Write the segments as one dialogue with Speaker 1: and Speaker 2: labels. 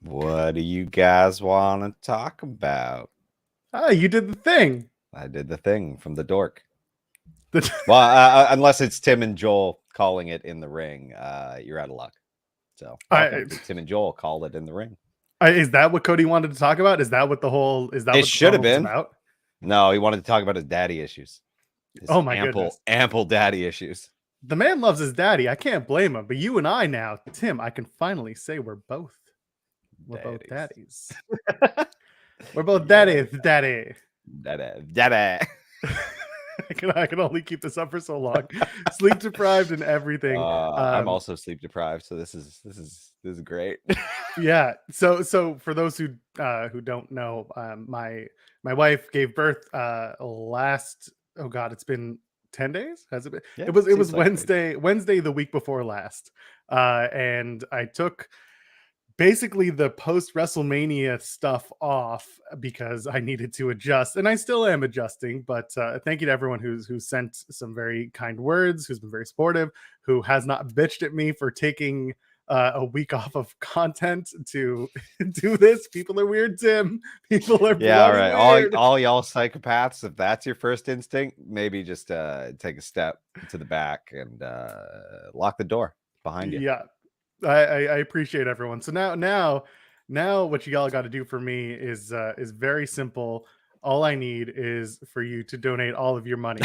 Speaker 1: What do you guys want to talk about?
Speaker 2: Ah, you did the thing.
Speaker 1: I did the thing from the dork.
Speaker 2: The-
Speaker 1: Well, unless it's Tim and Joel calling it in the ring, you're out of luck. So welcome to Tim and Joel call it in the ring.
Speaker 2: Is that what Cody wanted to talk about? Is that what the whole? Is that
Speaker 1: It
Speaker 2: what the
Speaker 1: should have
Speaker 2: promo was
Speaker 1: been.
Speaker 2: about?
Speaker 1: No, he wanted to talk about his daddy issues. His
Speaker 2: Oh my goodness,
Speaker 1: ample daddy issues.
Speaker 2: the man loves his daddy. I can't blame him. But you and I now, Tim, I can finally say we're both daddies. We're both daddy.
Speaker 1: Daddy.
Speaker 2: I can only keep this up for so long. Sleep deprived and everything.
Speaker 1: I'm also sleep deprived, so this is great.
Speaker 2: Yeah. So for those who don't know, my wife gave birth last. Oh God, it's been 10 days. Has it been?
Speaker 1: Yeah,
Speaker 2: it was
Speaker 1: like
Speaker 2: Wednesday the week before last, and I took basically the post WrestleMania stuff off because I needed to adjust, and I still am adjusting. But thank you to everyone who's sent some very kind words, who's been very supportive, who has not bitched at me for taking a week off of content to do this. People are weird, Tim. People are
Speaker 1: all right.
Speaker 2: weird.
Speaker 1: All y'all psychopaths. If that's your first instinct, maybe just take a step to the back and lock the door behind you.
Speaker 2: Yeah. I appreciate everyone. So now what you all got to do for me is very simple. All I need is for you to donate all of your money.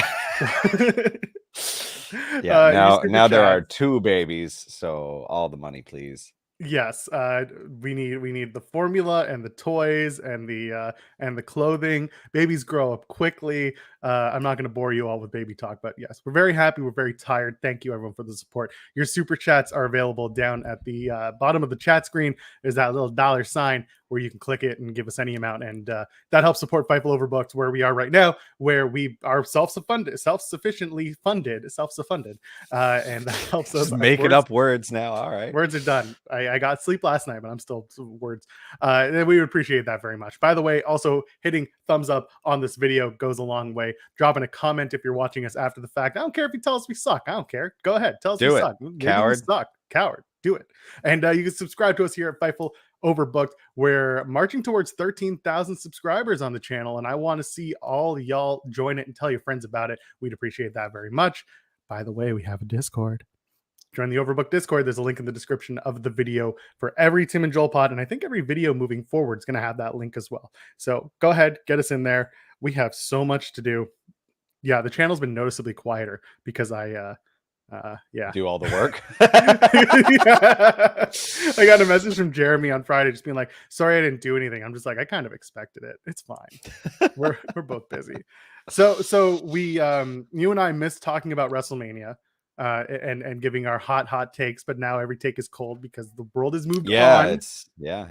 Speaker 1: Now there are 2 babies, so all the money, please.
Speaker 2: Yes, we need the formula and the toys and the clothing. Babies grow up quickly. I'm not going to bore you all with baby talk, but yes, we're very happy. We're very tired. Thank you everyone for the support. Your super chats are available down at the bottom of the chat screen. There's that little $sign where you can click it and give us any amount, and that helps support Fightful Overbooked, where we are right now, where we are self-sufficiently funded, and that helps us.
Speaker 1: Just making up words now. All right,
Speaker 2: words are done. I got sleep last night, but I'm still words. We would appreciate that very much. By the way, also hitting thumbs up on this video goes a long way. Dropping a comment if you're watching us after the fact. I don't care if you tell us we suck. I don't care. Go ahead, tell us we suck. Maybe
Speaker 1: coward.
Speaker 2: we suck. Coward. Do it. And you can subscribe to us here at Fightful Overbooked. We're marching towards 13,000 subscribers on the channel, and I want to see all y'all join it and tell your friends about it. We'd appreciate that very much. By the way, we have a Discord. Join the Overbooked Discord. There's a link in the description of the video for every Tim and Joel pod, and I think every video moving forward is going to have that link as well. So go ahead, get us in there. We have so much to do. Yeah, the channel's been noticeably quieter because I
Speaker 1: do all the work.
Speaker 2: I got a message from Jeremy on Friday just being like, sorry I didn't do anything. I'm just like, I kind of expected it. It's fine. We're both busy. So we you and I missed talking about WrestleMania and giving our hot takes, but now every take is cold because the world has moved on.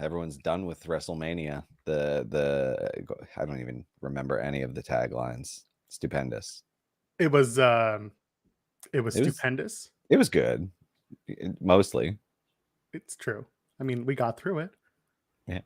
Speaker 1: Everyone's done with WrestleMania. The I don't even remember any of the taglines. Stupendous.
Speaker 2: It was stupendous.
Speaker 1: It was good. Mostly.
Speaker 2: It's true. I mean, we got through it.
Speaker 1: Yeah.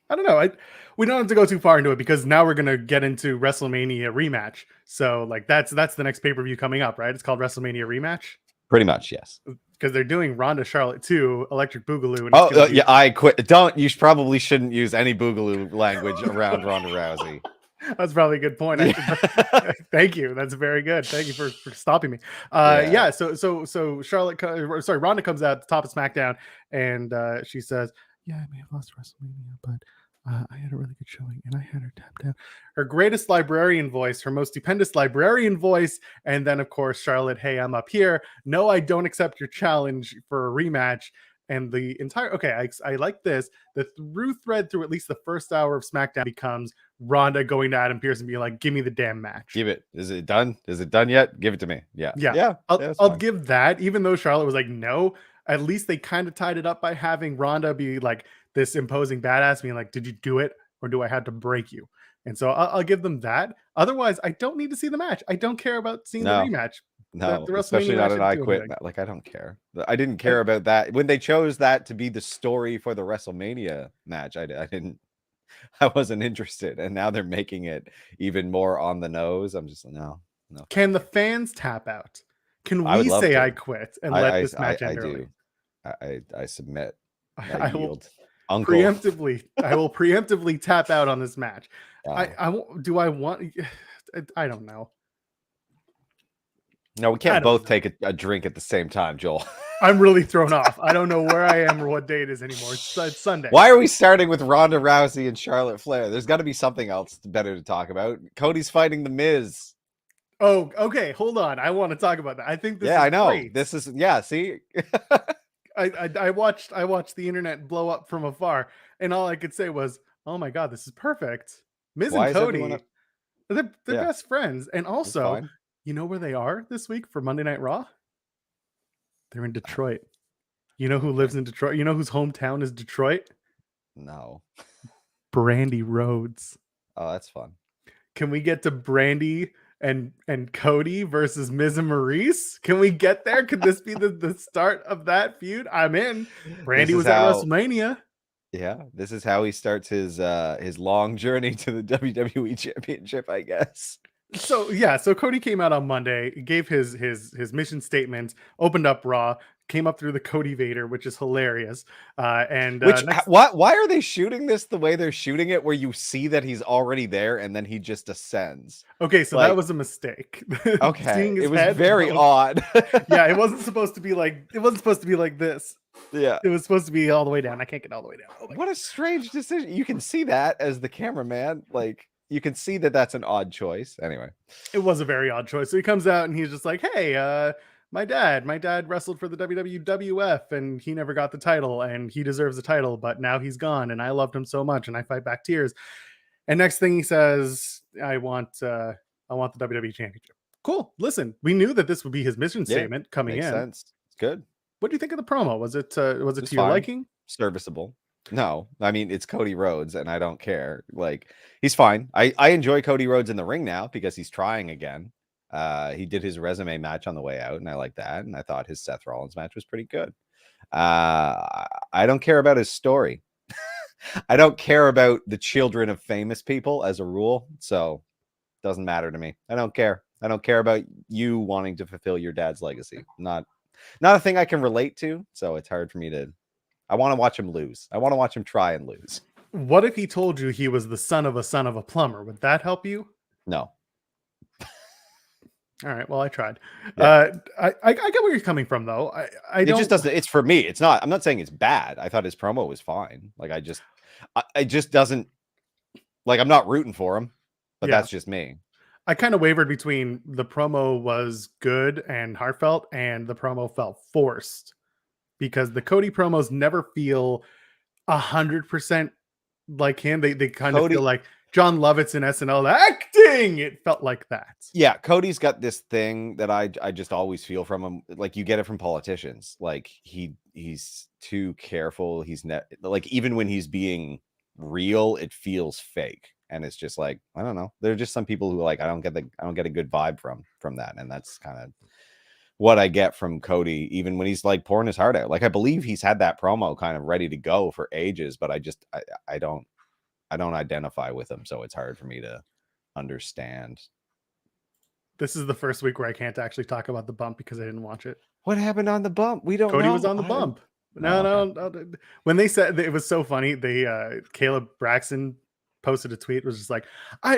Speaker 2: I don't know. We don't have to go too far into it because now we're gonna get into WrestleMania rematch. So like that's the next pay-per-view coming up, right? It's called WrestleMania rematch.
Speaker 1: Pretty much, yes.
Speaker 2: Because they're doing Ronda Charlotte 2, Electric Boogaloo. And
Speaker 1: yeah, I quit. You probably shouldn't use any Boogaloo language around Ronda Rousey.
Speaker 2: That's probably a good point. Thank you. That's very good. Thank you for stopping me. So Ronda comes out at the top of SmackDown and she says, yeah, I may have lost WrestleMania, but I had a really good showing and I had her tap down. Her greatest librarian voice, her most stupendous librarian voice. And then, of course, Charlotte, hey, I'm up here. No, I don't accept your challenge for a rematch. And the entire, I like this. The through thread through at least the first hour of SmackDown becomes Ronda going to Adam Pearce and being like, give me the damn match.
Speaker 1: Give it. Is it done? Is it done yet? Give it to me. Yeah.
Speaker 2: I'll give that. Even though Charlotte was like, no, at least they kind of tied it up by having Ronda be like this imposing badass, being like, did you do it? Or do I have to break you? And so I'll give them that. Otherwise, I don't need to see the match. I don't care about seeing the rematch.
Speaker 1: No, especially not an I Quit. Like, I don't care. I didn't care about that. When they chose that to be the story for the WrestleMania match, I wasn't interested. And now they're making it even more on the nose. I'm just no.
Speaker 2: Can the fans tap out? Can we say I quit and let this match end early?
Speaker 1: I submit.
Speaker 2: I
Speaker 1: Uncle.
Speaker 2: preemptively. I will preemptively tap out on this match.
Speaker 1: Oh.
Speaker 2: I want? I don't know.
Speaker 1: No, we can't both take a drink at the same time, Joel.
Speaker 2: I'm really thrown off. I don't know where I am or what day it is anymore. It's Sunday.
Speaker 1: Why are we starting with Ronda Rousey and Charlotte Flair? There's got to be something else better to talk about. Cody's fighting The Miz.
Speaker 2: Oh, okay. Hold on. I want to talk about that. I think this is
Speaker 1: I know.
Speaker 2: great.
Speaker 1: This is see.
Speaker 2: I watched the internet blow up from afar, and all I could say was, "Oh my god, this is perfect." Miz and Cody, they're best friends, and also, you know where they are this week for Monday Night Raw? They're in Detroit. You know who lives in Detroit? You know whose hometown is Detroit?
Speaker 1: No.
Speaker 2: Brandy Rhodes.
Speaker 1: Oh, that's fun.
Speaker 2: Can we get to Brandy and Cody versus Miz and Maurice? Can we get there? Could this be the start of that feud? I'm in. Brandy was at WrestleMania.
Speaker 1: Yeah, this is how he starts his long journey to the WWE Championship, I guess.
Speaker 2: So Cody came out on Monday, gave his mission statement, opened up Raw, came up through the Cody Vader, which is hilarious.
Speaker 1: Why are they shooting this the way they're shooting it, where you see that he's already there and then he just ascends?
Speaker 2: Okay, so that was a mistake.
Speaker 1: Okay, it was very odd.
Speaker 2: Yeah, it wasn't supposed to be like this.
Speaker 1: Yeah,
Speaker 2: it was supposed to be all the way down. I can't get all the way down.
Speaker 1: Oh what a strange decision. You can see that as the cameraman, like. You can see that that's an odd choice. Anyway,
Speaker 2: it was a very odd choice. So he comes out and he's just like, "Hey, my dad wrestled for the WWF and he never got the title and he deserves the title, but now he's gone and I loved him so much and I fight back tears." And next thing he says, I want the WWE Championship. Cool. Listen, we knew that this would be his mission statement coming in.
Speaker 1: Makes sense. It's good.
Speaker 2: What do you think of the promo? Was it to your liking?
Speaker 1: Serviceable. No, I mean, it's Cody Rhodes and I don't care. Like, he's fine. I enjoy Cody Rhodes in the ring now because he's trying again. He did his resume match on the way out and I like that. And I thought his Seth Rollins match was pretty good. I don't care about his story. I don't care about the children of famous people as a rule. So it doesn't matter to me. I don't care. I don't care about you wanting to fulfill your dad's legacy. Not a thing I can relate to. So it's hard for me to. I want to watch him lose. I want to watch him try and lose.
Speaker 2: What if he told you he was the son of a plumber? Would that help you?
Speaker 1: No.
Speaker 2: All right. Well, I tried. Yeah. I get where you're coming from, though. It
Speaker 1: just doesn't. It's for me. It's not. I'm not saying it's bad. I thought his promo was fine. Like I just doesn't. Like I'm not rooting for him, but that's just me.
Speaker 2: I kind of wavered between the promo was good and heartfelt, and the promo felt forced. Because the Cody promos never feel 100% like him. They kind of feel like John Lovitz in SNL acting. It felt like that. Yeah,
Speaker 1: Cody's got this thing that I just always feel from him. Like you get it from politicians. Like he's too careful. He's not like even when he's being real, it feels fake. And it's just like, I don't know. There are just some people who like I don't get a good vibe from that. And that's kind of what I get from Cody, even when he's like pouring his heart out. Like I believe he's had that promo kind of ready to go for ages, but I don't identify with him, so it's hard for me to understand.
Speaker 2: This is the first week where I can't actually talk about the bump because I didn't watch it.
Speaker 1: What happened on the bump? We don't know.
Speaker 2: Cody was on the bump. No. When they said it was so funny, Caleb Braxton posted a tweet, was just like,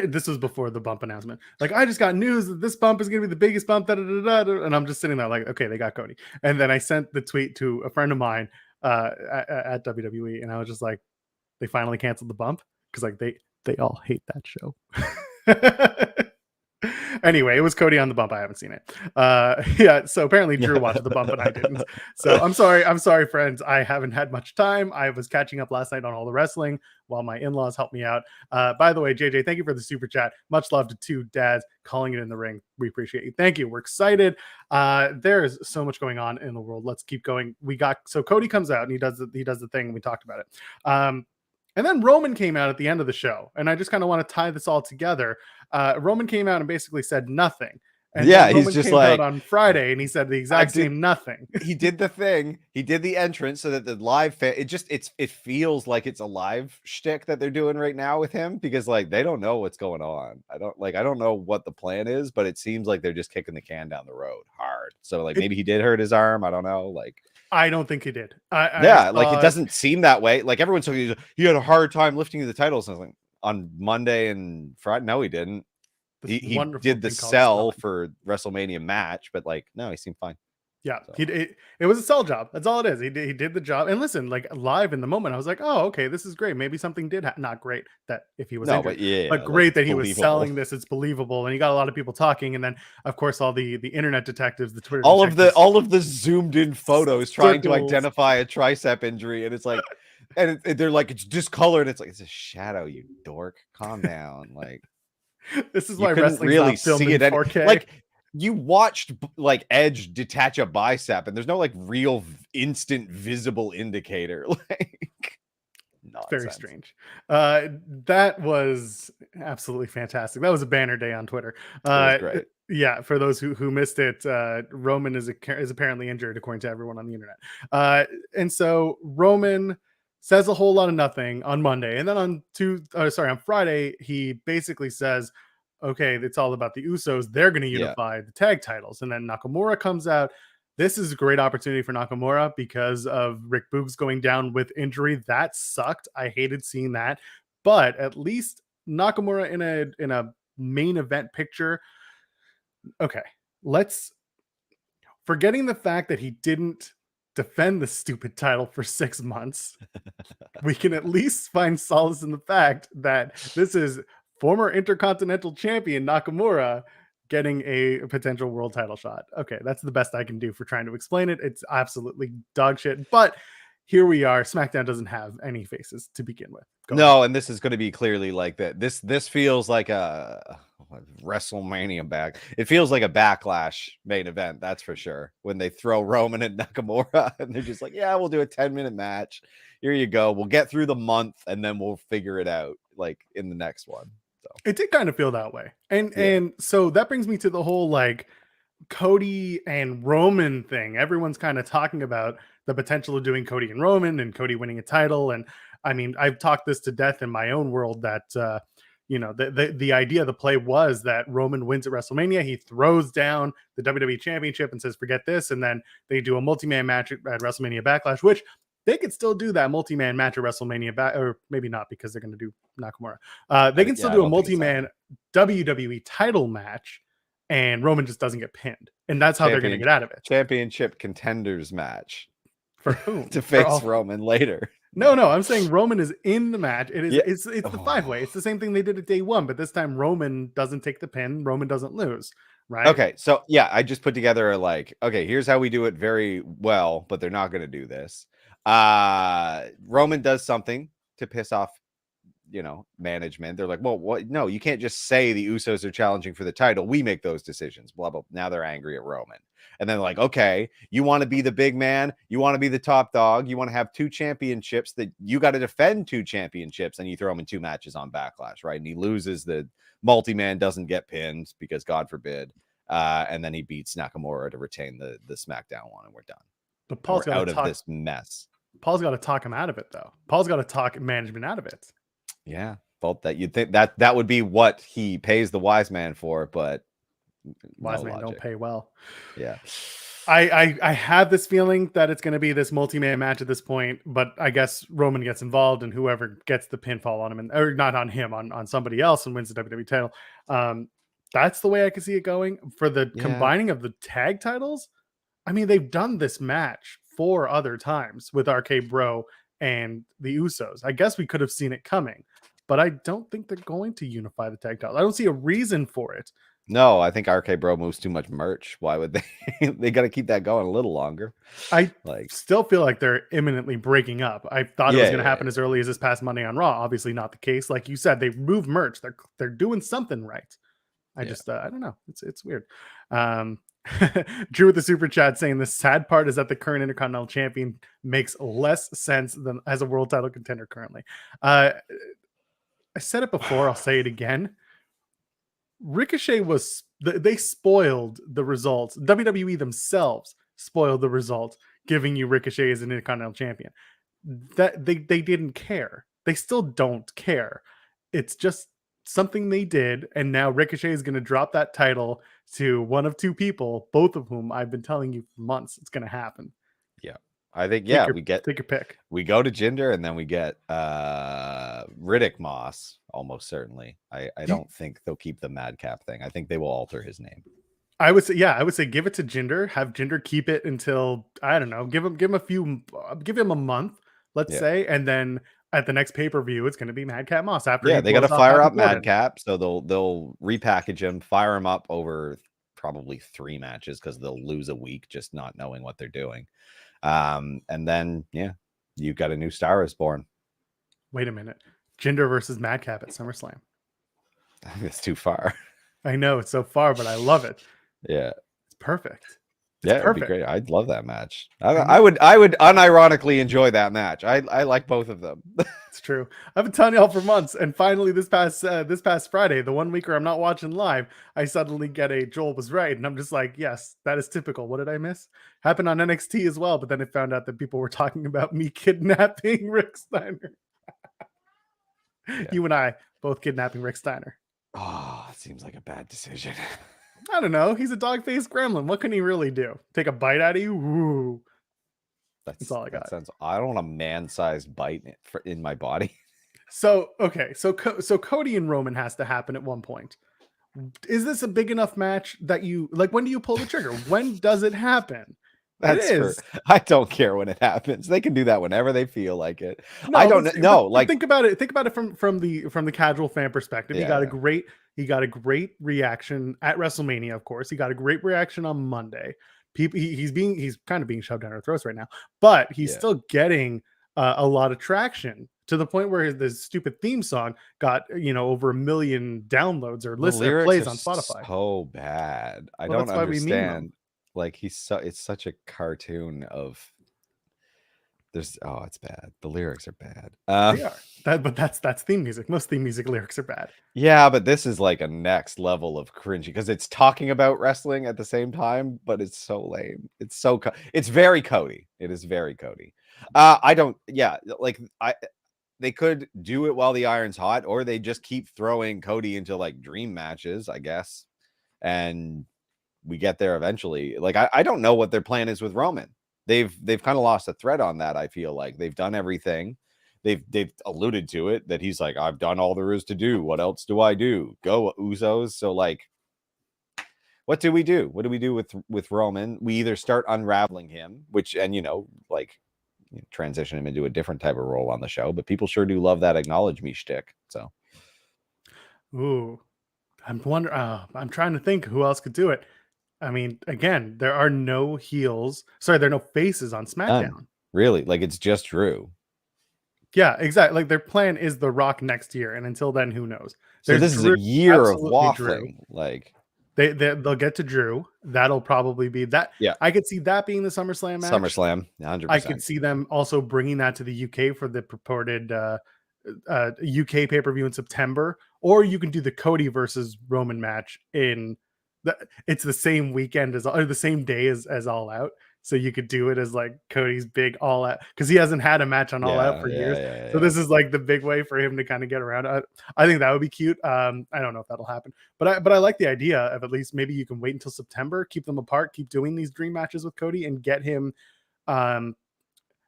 Speaker 2: this was before the bump announcement. Like, I just got news that this bump is going to be the biggest bump, and I'm just sitting there like, okay, they got Cody. And then I sent the tweet to a friend of mine at WWE, and I was just like, they finally canceled the bump because like they all hate that show. Anyway, it was Cody on the bump. I haven't seen it. Yeah, so apparently Drew watched the bump and I didn't. So I'm sorry, friends. I haven't had much time. I was catching up last night on all the wrestling while my in-laws helped me out. By the way, JJ, thank you for the super chat. Much love to two dads calling it in the ring. We appreciate you. Thank you. We're excited. There's so much going on in the world. Let's keep going. So Cody comes out and he does the thing. We talked about it. And then Roman came out at the end of the show, and I just kind of want to tie this all together. Roman came out and basically said nothing. And
Speaker 1: he's just like
Speaker 2: on Friday, and he said the exact same nothing.
Speaker 1: He did the thing. He did the entrance so that the live fan. It feels like it's a live shtick that they're doing right now with him because like they don't know what's going on. I don't know what the plan is, but it seems like they're just kicking the can down the road hard. So like maybe he did hurt his arm. I don't know. Like
Speaker 2: I don't think he did.
Speaker 1: Like it doesn't seem that way. Like everyone's talking, he had a hard time lifting the titles. I was like, on Monday and Friday, no, he didn't. He did the sell for WrestleMania match, but like, no, he seemed fine.
Speaker 2: Yeah, so. It was a sell job. That's all it is. He did the job. And listen, like live in the moment, I was like, oh, okay, this is great. Maybe something did not great that if he was injured, but great like, that he was selling this. It's believable, and you got a lot of people talking. And then, of course, all the internet detectives, the Twitter,
Speaker 1: all of the zoomed in photos trying to identify a tricep injury, and it's like, and they're like, it's discolored. It's like, it's a shadow, you dork. Calm down. Like,
Speaker 2: this is why wrestling really see it. 4K.
Speaker 1: Like. You watched like Edge detach a bicep, and there's no like real instant visible indicator. Like, nonsense.
Speaker 2: Very strange. That was absolutely fantastic. That was a banner day on Twitter.
Speaker 1: It was great.
Speaker 2: Yeah, for those who missed it, Roman is apparently injured, according to everyone on the internet. And so Roman says a whole lot of nothing on Monday, and then on Friday, he basically says, okay, it's all about the Usos. They're going to unify the tag titles. And then Nakamura comes out. This is a great opportunity for Nakamura because of Rick Boogs going down with injury. That sucked. I hated seeing that. But at least Nakamura in a main event picture. Okay, forgetting the fact that he didn't defend the stupid title for 6 months, we can at least find solace in the fact that this is former Intercontinental Champion Nakamura getting a potential world title shot. Okay, that's the best I can do for trying to explain it. It's absolutely dog shit, but here we are. SmackDown doesn't have any faces to begin with.
Speaker 1: No, and this is going to be clearly like that. This feels like a WrestleMania back. It feels like a Backlash main event, that's for sure. When they throw Roman and Nakamura, and they're just like, yeah, we'll do a 10-minute match. Here you go. We'll get through the month, and then we'll figure it out like in the next one. So.
Speaker 2: It did kind of feel that way. And so that brings me to the whole like Cody and Roman thing. Everyone's kind of talking about the potential of doing Cody and Roman and Cody winning a title. And I mean, I've talked this to death in my own world that, the idea of the play was that Roman wins at WrestleMania. He throws down the WWE Championship and says, forget this. And then they do a multi-man match at WrestleMania Backlash, which they could still do that multi-man match at WrestleMania, or maybe not because they're going to do Nakamura. They can still do a multi-man WWE title match, and Roman just doesn't get pinned. And that's how they're going to get out of it.
Speaker 1: Championship contenders match.
Speaker 2: For whom?
Speaker 1: To face Roman later.
Speaker 2: No, I'm saying Roman is in the match. It's the 5-way. It's the same thing they did at day 1, but this time Roman doesn't take the pin. Roman doesn't lose. Right.
Speaker 1: Okay. So yeah, I just put together okay, here's how we do it very well, but they're not going to do this. Roman does something to piss off, management. They're like, well, what? No, you can't just say the Usos are challenging for the title. We make those decisions. Blah, blah. Now they're angry at Roman. And then like, okay, you want to be the big man. You want to be the top dog. You want to have 2 championships that you got to defend 2 championships. And you throw him in 2 matches on Backlash, right? And he loses the multi-man, doesn't get pinned because God forbid. And then he beats Nakamura to retain the SmackDown one, and we're done.
Speaker 2: But Paul's got
Speaker 1: out of this mess.
Speaker 2: Paul's got to talk him out of it, though. Paul's got to talk management out of it.
Speaker 1: Yeah, both that you'd think that would be what he pays the wise man for, but
Speaker 2: wise man don't pay well.
Speaker 1: Yeah,
Speaker 2: I have this feeling that it's going to be this multi-man match at this point, but I guess Roman gets involved, and whoever gets the pinfall on him, or not on him, on somebody else, and wins the WWE title. That's the way I can see it going. For the combining of the tag titles, I mean, they've done this match 4 other times with RK Bro and the Usos. I guess we could have seen it coming, but I don't think they're going to unify the tag titles. I don't see a reason for it.
Speaker 1: No, I think RK Bro moves too much merch. Why would they? They got to keep that going a little longer.
Speaker 2: I still feel like they're imminently breaking up. I thought it was going to happen as early as this past Monday on Raw. Obviously not the case. Like you said, they moved merch. They're doing something right. I don't know. It's weird. Drew with the super chat saying the sad part is that the current Intercontinental Champion makes less sense than as a world title contender currently. I said it before. I'll say it again. Ricochet they spoiled the results. WWE themselves spoiled the results, giving you Ricochet as an Intercontinental Champion. That they didn't care. They still don't care. It's just something they did, and now Ricochet is going to drop that title to one of 2 people, both of whom I've been telling you for months it's going to happen.
Speaker 1: Yeah. I think we get
Speaker 2: take your pick.
Speaker 1: We go to Jinder and then we get Riddick Moss, almost certainly. I don't think they'll keep the Madcap thing. I think they will alter his name.
Speaker 2: I would say give it to Jinder. Have Jinder keep it until, I don't know, give him a month, let's say, and then at the next pay-per-view, it's going to be Madcap Moss. After
Speaker 1: they got to fire up Madcap, so they'll repackage him, fire him up over probably 3 matches because they'll lose a week just not knowing what they're doing. And then you've got a new star is born.
Speaker 2: Wait a minute, Jinder versus Madcap at SummerSlam.
Speaker 1: I think it's too far.
Speaker 2: I know it's so far, but I love it.
Speaker 1: Yeah,
Speaker 2: it's perfect.
Speaker 1: It'd be great. I'd love that match. I would unironically enjoy that match. I like both of them.
Speaker 2: It's true. I've been telling y'all for months, and finally this past Friday, the 1 week where I'm not watching live, I suddenly get a Joel was right, and I'm just like, yes, that is typical. What did I miss? Happened on NXT as well, but then I found out that people were talking about me kidnapping Rick Steiner. You and I both kidnapping Rick Steiner.
Speaker 1: Oh, it seems like a bad decision.
Speaker 2: I don't know. He's a dog-faced gremlin. What can he really do? Take a bite out of you? Ooh. That's all I got.
Speaker 1: I don't want a man-sized bite in my body.
Speaker 2: So Cody and Roman has to happen at one point. Is this a big enough match that you like? When do you pull the trigger? When does it happen?
Speaker 1: I don't care when it happens. They can do that whenever they feel like it. No, I don't know. Like,
Speaker 2: think about it. Think about it from the casual fan perspective. He got a great reaction at WrestleMania. Of course, he got a great reaction on Monday. He's kind of being shoved down our throats right now, but he's still getting a lot of traction to the point where the stupid theme song got over 1 million downloads or plays on Spotify.
Speaker 1: So bad. I don't understand. Like it's such a cartoon of it's bad. The lyrics are bad.
Speaker 2: They are. But that's theme music. Most theme music lyrics are bad.
Speaker 1: Yeah, but this is like a next level of cringy because it's talking about wrestling at the same time, but it's so lame. It's very Cody. It is very Cody. They could do it while the iron's hot, or they just keep throwing Cody into like dream matches, I guess. And we get there eventually. Like, I don't know what their plan is with Roman. They've kind of lost a thread on that. I feel like they've done everything. They've alluded to it that he's like, I've done all there is to do. What else do I do? Go Usos. So like, what do we do? What do we do with Roman? We either start unraveling him, transition him into a different type of role on the show, but people sure do love that acknowledge me shtick. So,
Speaker 2: ooh, I'm trying to think who else could do it. I mean, again, there are no heels. Sorry, there are no faces on SmackDown.
Speaker 1: Really? Like, it's just Drew.
Speaker 2: Yeah, exactly. Like, their plan is The Rock next year, and until then, who knows?
Speaker 1: So this is a year of waffling. Drew. Like,
Speaker 2: they'll get to Drew. That'll probably be that.
Speaker 1: Yeah,
Speaker 2: I could see that being the SummerSlam match.
Speaker 1: 100%.
Speaker 2: I could see them also bringing that to the UK for the purported UK pay-per-view in September. Or you can do the Cody versus Roman match it's the same weekend or the same day as All Out, so you could do it as like Cody's big All Out because he hasn't had a match on All Out for years. So this is like the big way for him to kind of get around. I think that would be cute. I don't know if that'll happen, but I like the idea of at least maybe you can wait until September, keep them apart, keep doing these dream matches with Cody, and get him.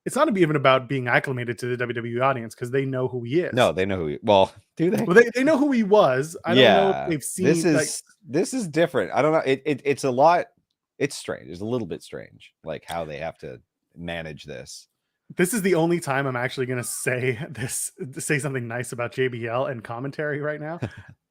Speaker 2: It's not even about being acclimated to the WWE audience because they know who he is.
Speaker 1: No, they know who he. Well, do they?
Speaker 2: Well, they know who he was. I don't know if they've seen.
Speaker 1: This is different. I don't know. It's a lot. It's strange. It's a little bit strange, like how they have to manage this.
Speaker 2: This is the only time I'm actually going to say something nice about JBL and commentary right now.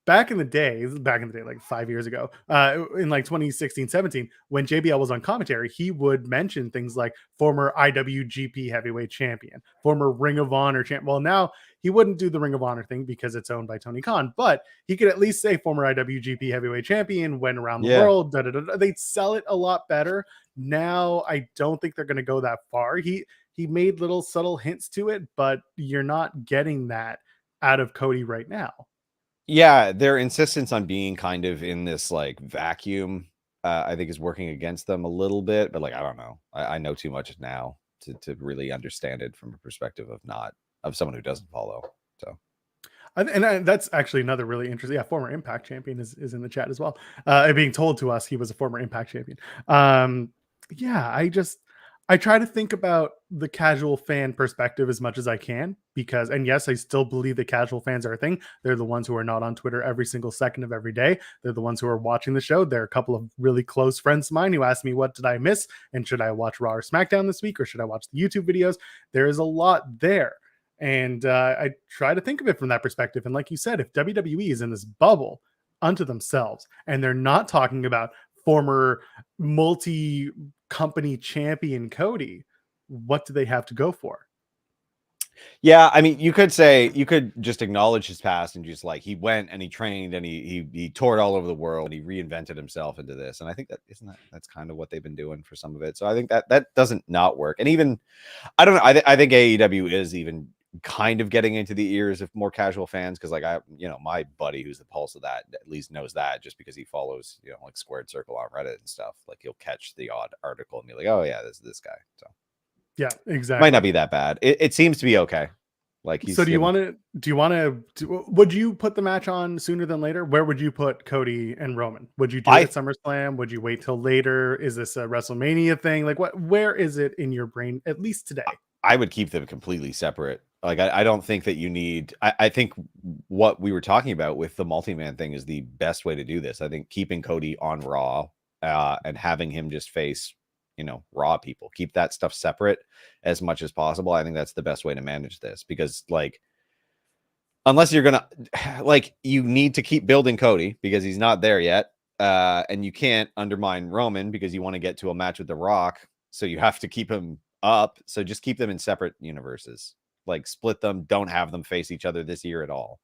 Speaker 2: Back in the day, like 5 years ago, in like 2016, 17, when JBL was on commentary, he would mention things like former IWGP heavyweight champion, former Ring of Honor champion. Well, now he wouldn't do the Ring of Honor thing because it's owned by Tony Khan, but he could at least say former IWGP heavyweight champion, went around the world. They'd sell it a lot better. Now, I don't think they're going to go that far. He made little subtle hints to it, but you're not getting that out of Cody right now.
Speaker 1: Yeah, their insistence on being kind of in this like vacuum, I think is working against them a little bit. But like, I don't know. I know too much now to really understand it from a perspective of someone who doesn't follow. So,
Speaker 2: and that's actually another really interesting. Yeah, former Impact champion is in the chat as well. Being told to us he was a former Impact champion. I try to think about the casual fan perspective as much as I can because, and yes, I still believe that casual fans are a thing. They're the ones who are not on Twitter every single second of every day. They're the ones who are watching the show. There are a couple of really close friends of mine who asked me, what did I miss? And should I watch Raw or SmackDown this week? Or should I watch the YouTube videos? There is a lot there. And I try to think of it from that perspective. And like you said, if WWE is in this bubble unto themselves and they're not talking about former multi-company champion Cody, what do they have to go for?
Speaker 1: Yeah, I mean, you could just acknowledge his past and just like he went and he trained and he toured all over the world and he reinvented himself into this. And I think that's kind of what they've been doing for some of it. So I think that doesn't not work. And even I don't know. I think AEW is even kind of getting into the ears of more casual fans because like my buddy who's the pulse of that at least knows that just because he follows like Squared Circle on Reddit and stuff. Like he'll catch the odd article and be like, oh yeah, this guy. So
Speaker 2: yeah, exactly.
Speaker 1: Might not be that bad. It seems to be okay. Like
Speaker 2: so do you want to would you put the match on sooner than later? Where would you put Cody and Roman? Would you do it at SummerSlam? Would you wait till later? Is this a WrestleMania thing? Like where is it in your brain, at least today?
Speaker 1: I would keep them completely separate. Like I don't think that you need I think what we were talking about with the multi-man thing is the best way to do this. I think keeping Cody on Raw and having him just face Raw people, keep that stuff separate as much as possible. I think that's the best way to manage this because like unless you're gonna like you need to keep building Cody because he's not there yet, and you can't undermine Roman because you want to get to a match with The Rock, so you have to keep him up. So just keep them in separate universes, like split them, don't have them face each other this year at all.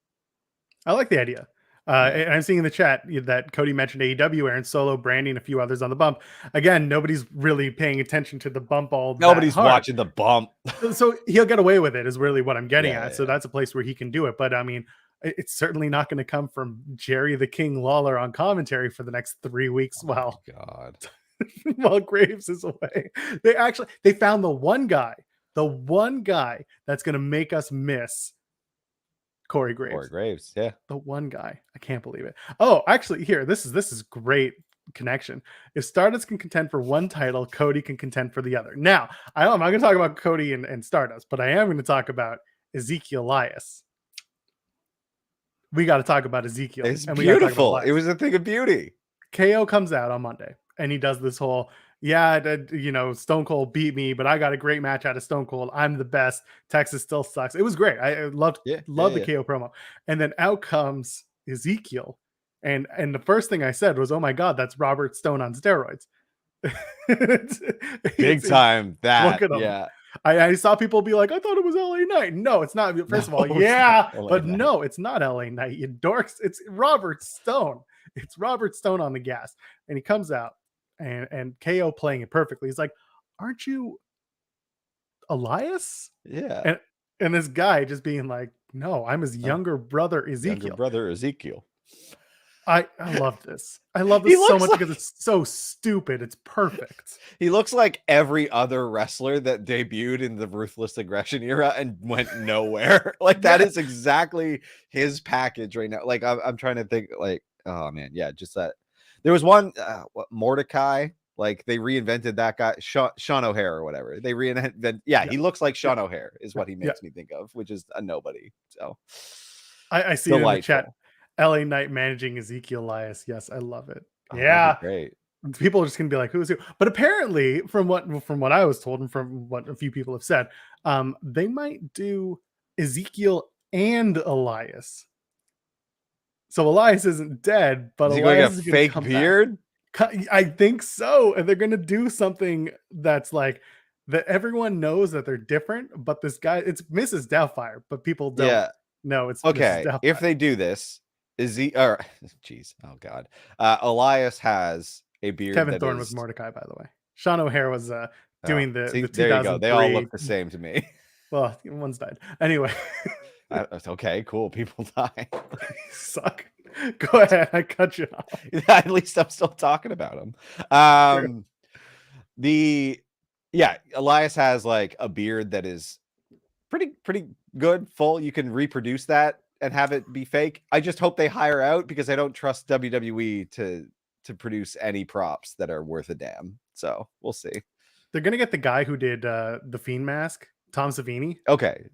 Speaker 2: I like the idea. And I'm seeing in the chat that Cody mentioned AEW, Aaron Solo, Brandy, and a few others on the bump. Again, nobody's really paying attention to the bump
Speaker 1: Nobody's watching the bump.
Speaker 2: So he'll get away with it is really what I'm getting at. So that's a place where he can do it. But I mean, it's certainly not going to come from Jerry the King Lawler on commentary for the next 3 weeks. Well,
Speaker 1: God.
Speaker 2: While Graves is away. They found the one guy that's going to make us miss Corey Graves.
Speaker 1: Yeah.
Speaker 2: The one guy. I can't believe it. Oh, actually, here, this is great connection. If Stardust can contend for one title, Cody can contend for the other. Now, I'm not going to talk about Cody and Stardust, but I am going to talk about Ezekiel Elias. We got to talk about Ezekiel.
Speaker 1: It's beautiful. It was a thing of beauty.
Speaker 2: KO comes out on Monday and he does this whole, Stone Cold beat me, but I got a great match out of Stone Cold. I'm the best. Texas still sucks. It was great. I loved the KO promo. And then out comes Ezekiel. And the first thing I said was, oh my God, that's Robert Stone on steroids.
Speaker 1: Big time. Look
Speaker 2: at him. Yeah. I saw people be like, I thought it was LA Knight. No, it's not. First of all, yeah, but no, it's not LA Knight. You dorks. It's Robert Stone. It's Robert Stone on the gas. And he comes out and KO playing it perfectly. He's like, aren't you Elias?
Speaker 1: Yeah.
Speaker 2: And this guy just being like, no, I'm his younger brother, Ezekiel. I love this. I love this so much because it's so stupid. It's perfect.
Speaker 1: He looks like every other wrestler that debuted in the Ruthless Aggression era and went nowhere. Like that is exactly his package right now. Like I'm trying to think like, oh man. Yeah. Just that there was one, Mordecai, like they reinvented that guy, Sean O'Hare or whatever. They reinvented. Yeah. He looks like Sean O'Hare is what he makes me think of, which is a nobody. So
Speaker 2: I see it in the chat. LA Knight managing Ezekiel Elias. Yes, I love it. Yeah,
Speaker 1: great.
Speaker 2: People are just gonna be like, "Who's who?" But apparently, from what I was told and from what a few people have said, they might do Ezekiel and Elias. So Elias isn't dead, but Elias is
Speaker 1: going to fake beard.
Speaker 2: I think so, and they're gonna do something that's like that. Everyone knows that they're different, but this guy, it's Mrs. Doubtfire, but people don't know it's
Speaker 1: okay. If they do this. Jeez, oh God. Elias has a beard.
Speaker 2: Kevin Thorne was Mordecai, by the way. Sean O'Hare was doing the 2003.
Speaker 1: There you go. They all look the same to me.
Speaker 2: Well, one's died. Anyway.
Speaker 1: Okay, cool. People die.
Speaker 2: Suck. Go ahead. I cut you off.
Speaker 1: At least I'm still talking about him. Elias has like a beard that is pretty good, full. You can reproduce that and have it be fake. I just hope they hire out because I don't trust WWE to produce any props that are worth a damn. So we'll see.
Speaker 2: They're gonna get the guy who did the Fiend mask, Tom Savini.
Speaker 1: Okay.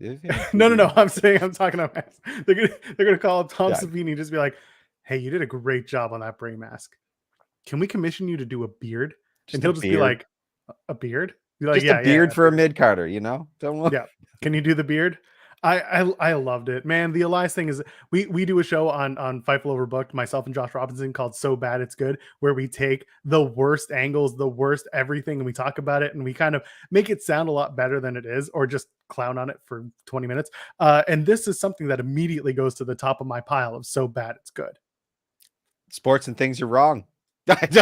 Speaker 2: No. I'm talking about masks. They're gonna call up Tom
Speaker 1: Yeah.
Speaker 2: Savini and just be like, "Hey, you did a great job on that Bray mask. Can we commission you to do a beard?"
Speaker 1: Just
Speaker 2: And
Speaker 1: a
Speaker 2: he'll just be
Speaker 1: beard.
Speaker 2: like, "A beard?" Be like,
Speaker 1: Just a
Speaker 2: "Yeah,
Speaker 1: beard
Speaker 2: yeah,
Speaker 1: for a mid-carder, you know? Don't
Speaker 2: yeah. Can you do the beard?" I loved it, man. The Elias thing is we do a show on Fightful Overbooked, myself and Josh Robinson, called So Bad It's Good, where we take the worst angles, the worst everything, and we talk about it and we kind of make it sound a lot better than it is, or just clown on it for 20 minutes. And this is something that immediately goes to the top of my pile of So Bad It's Good.
Speaker 1: Sports and things, you're wrong.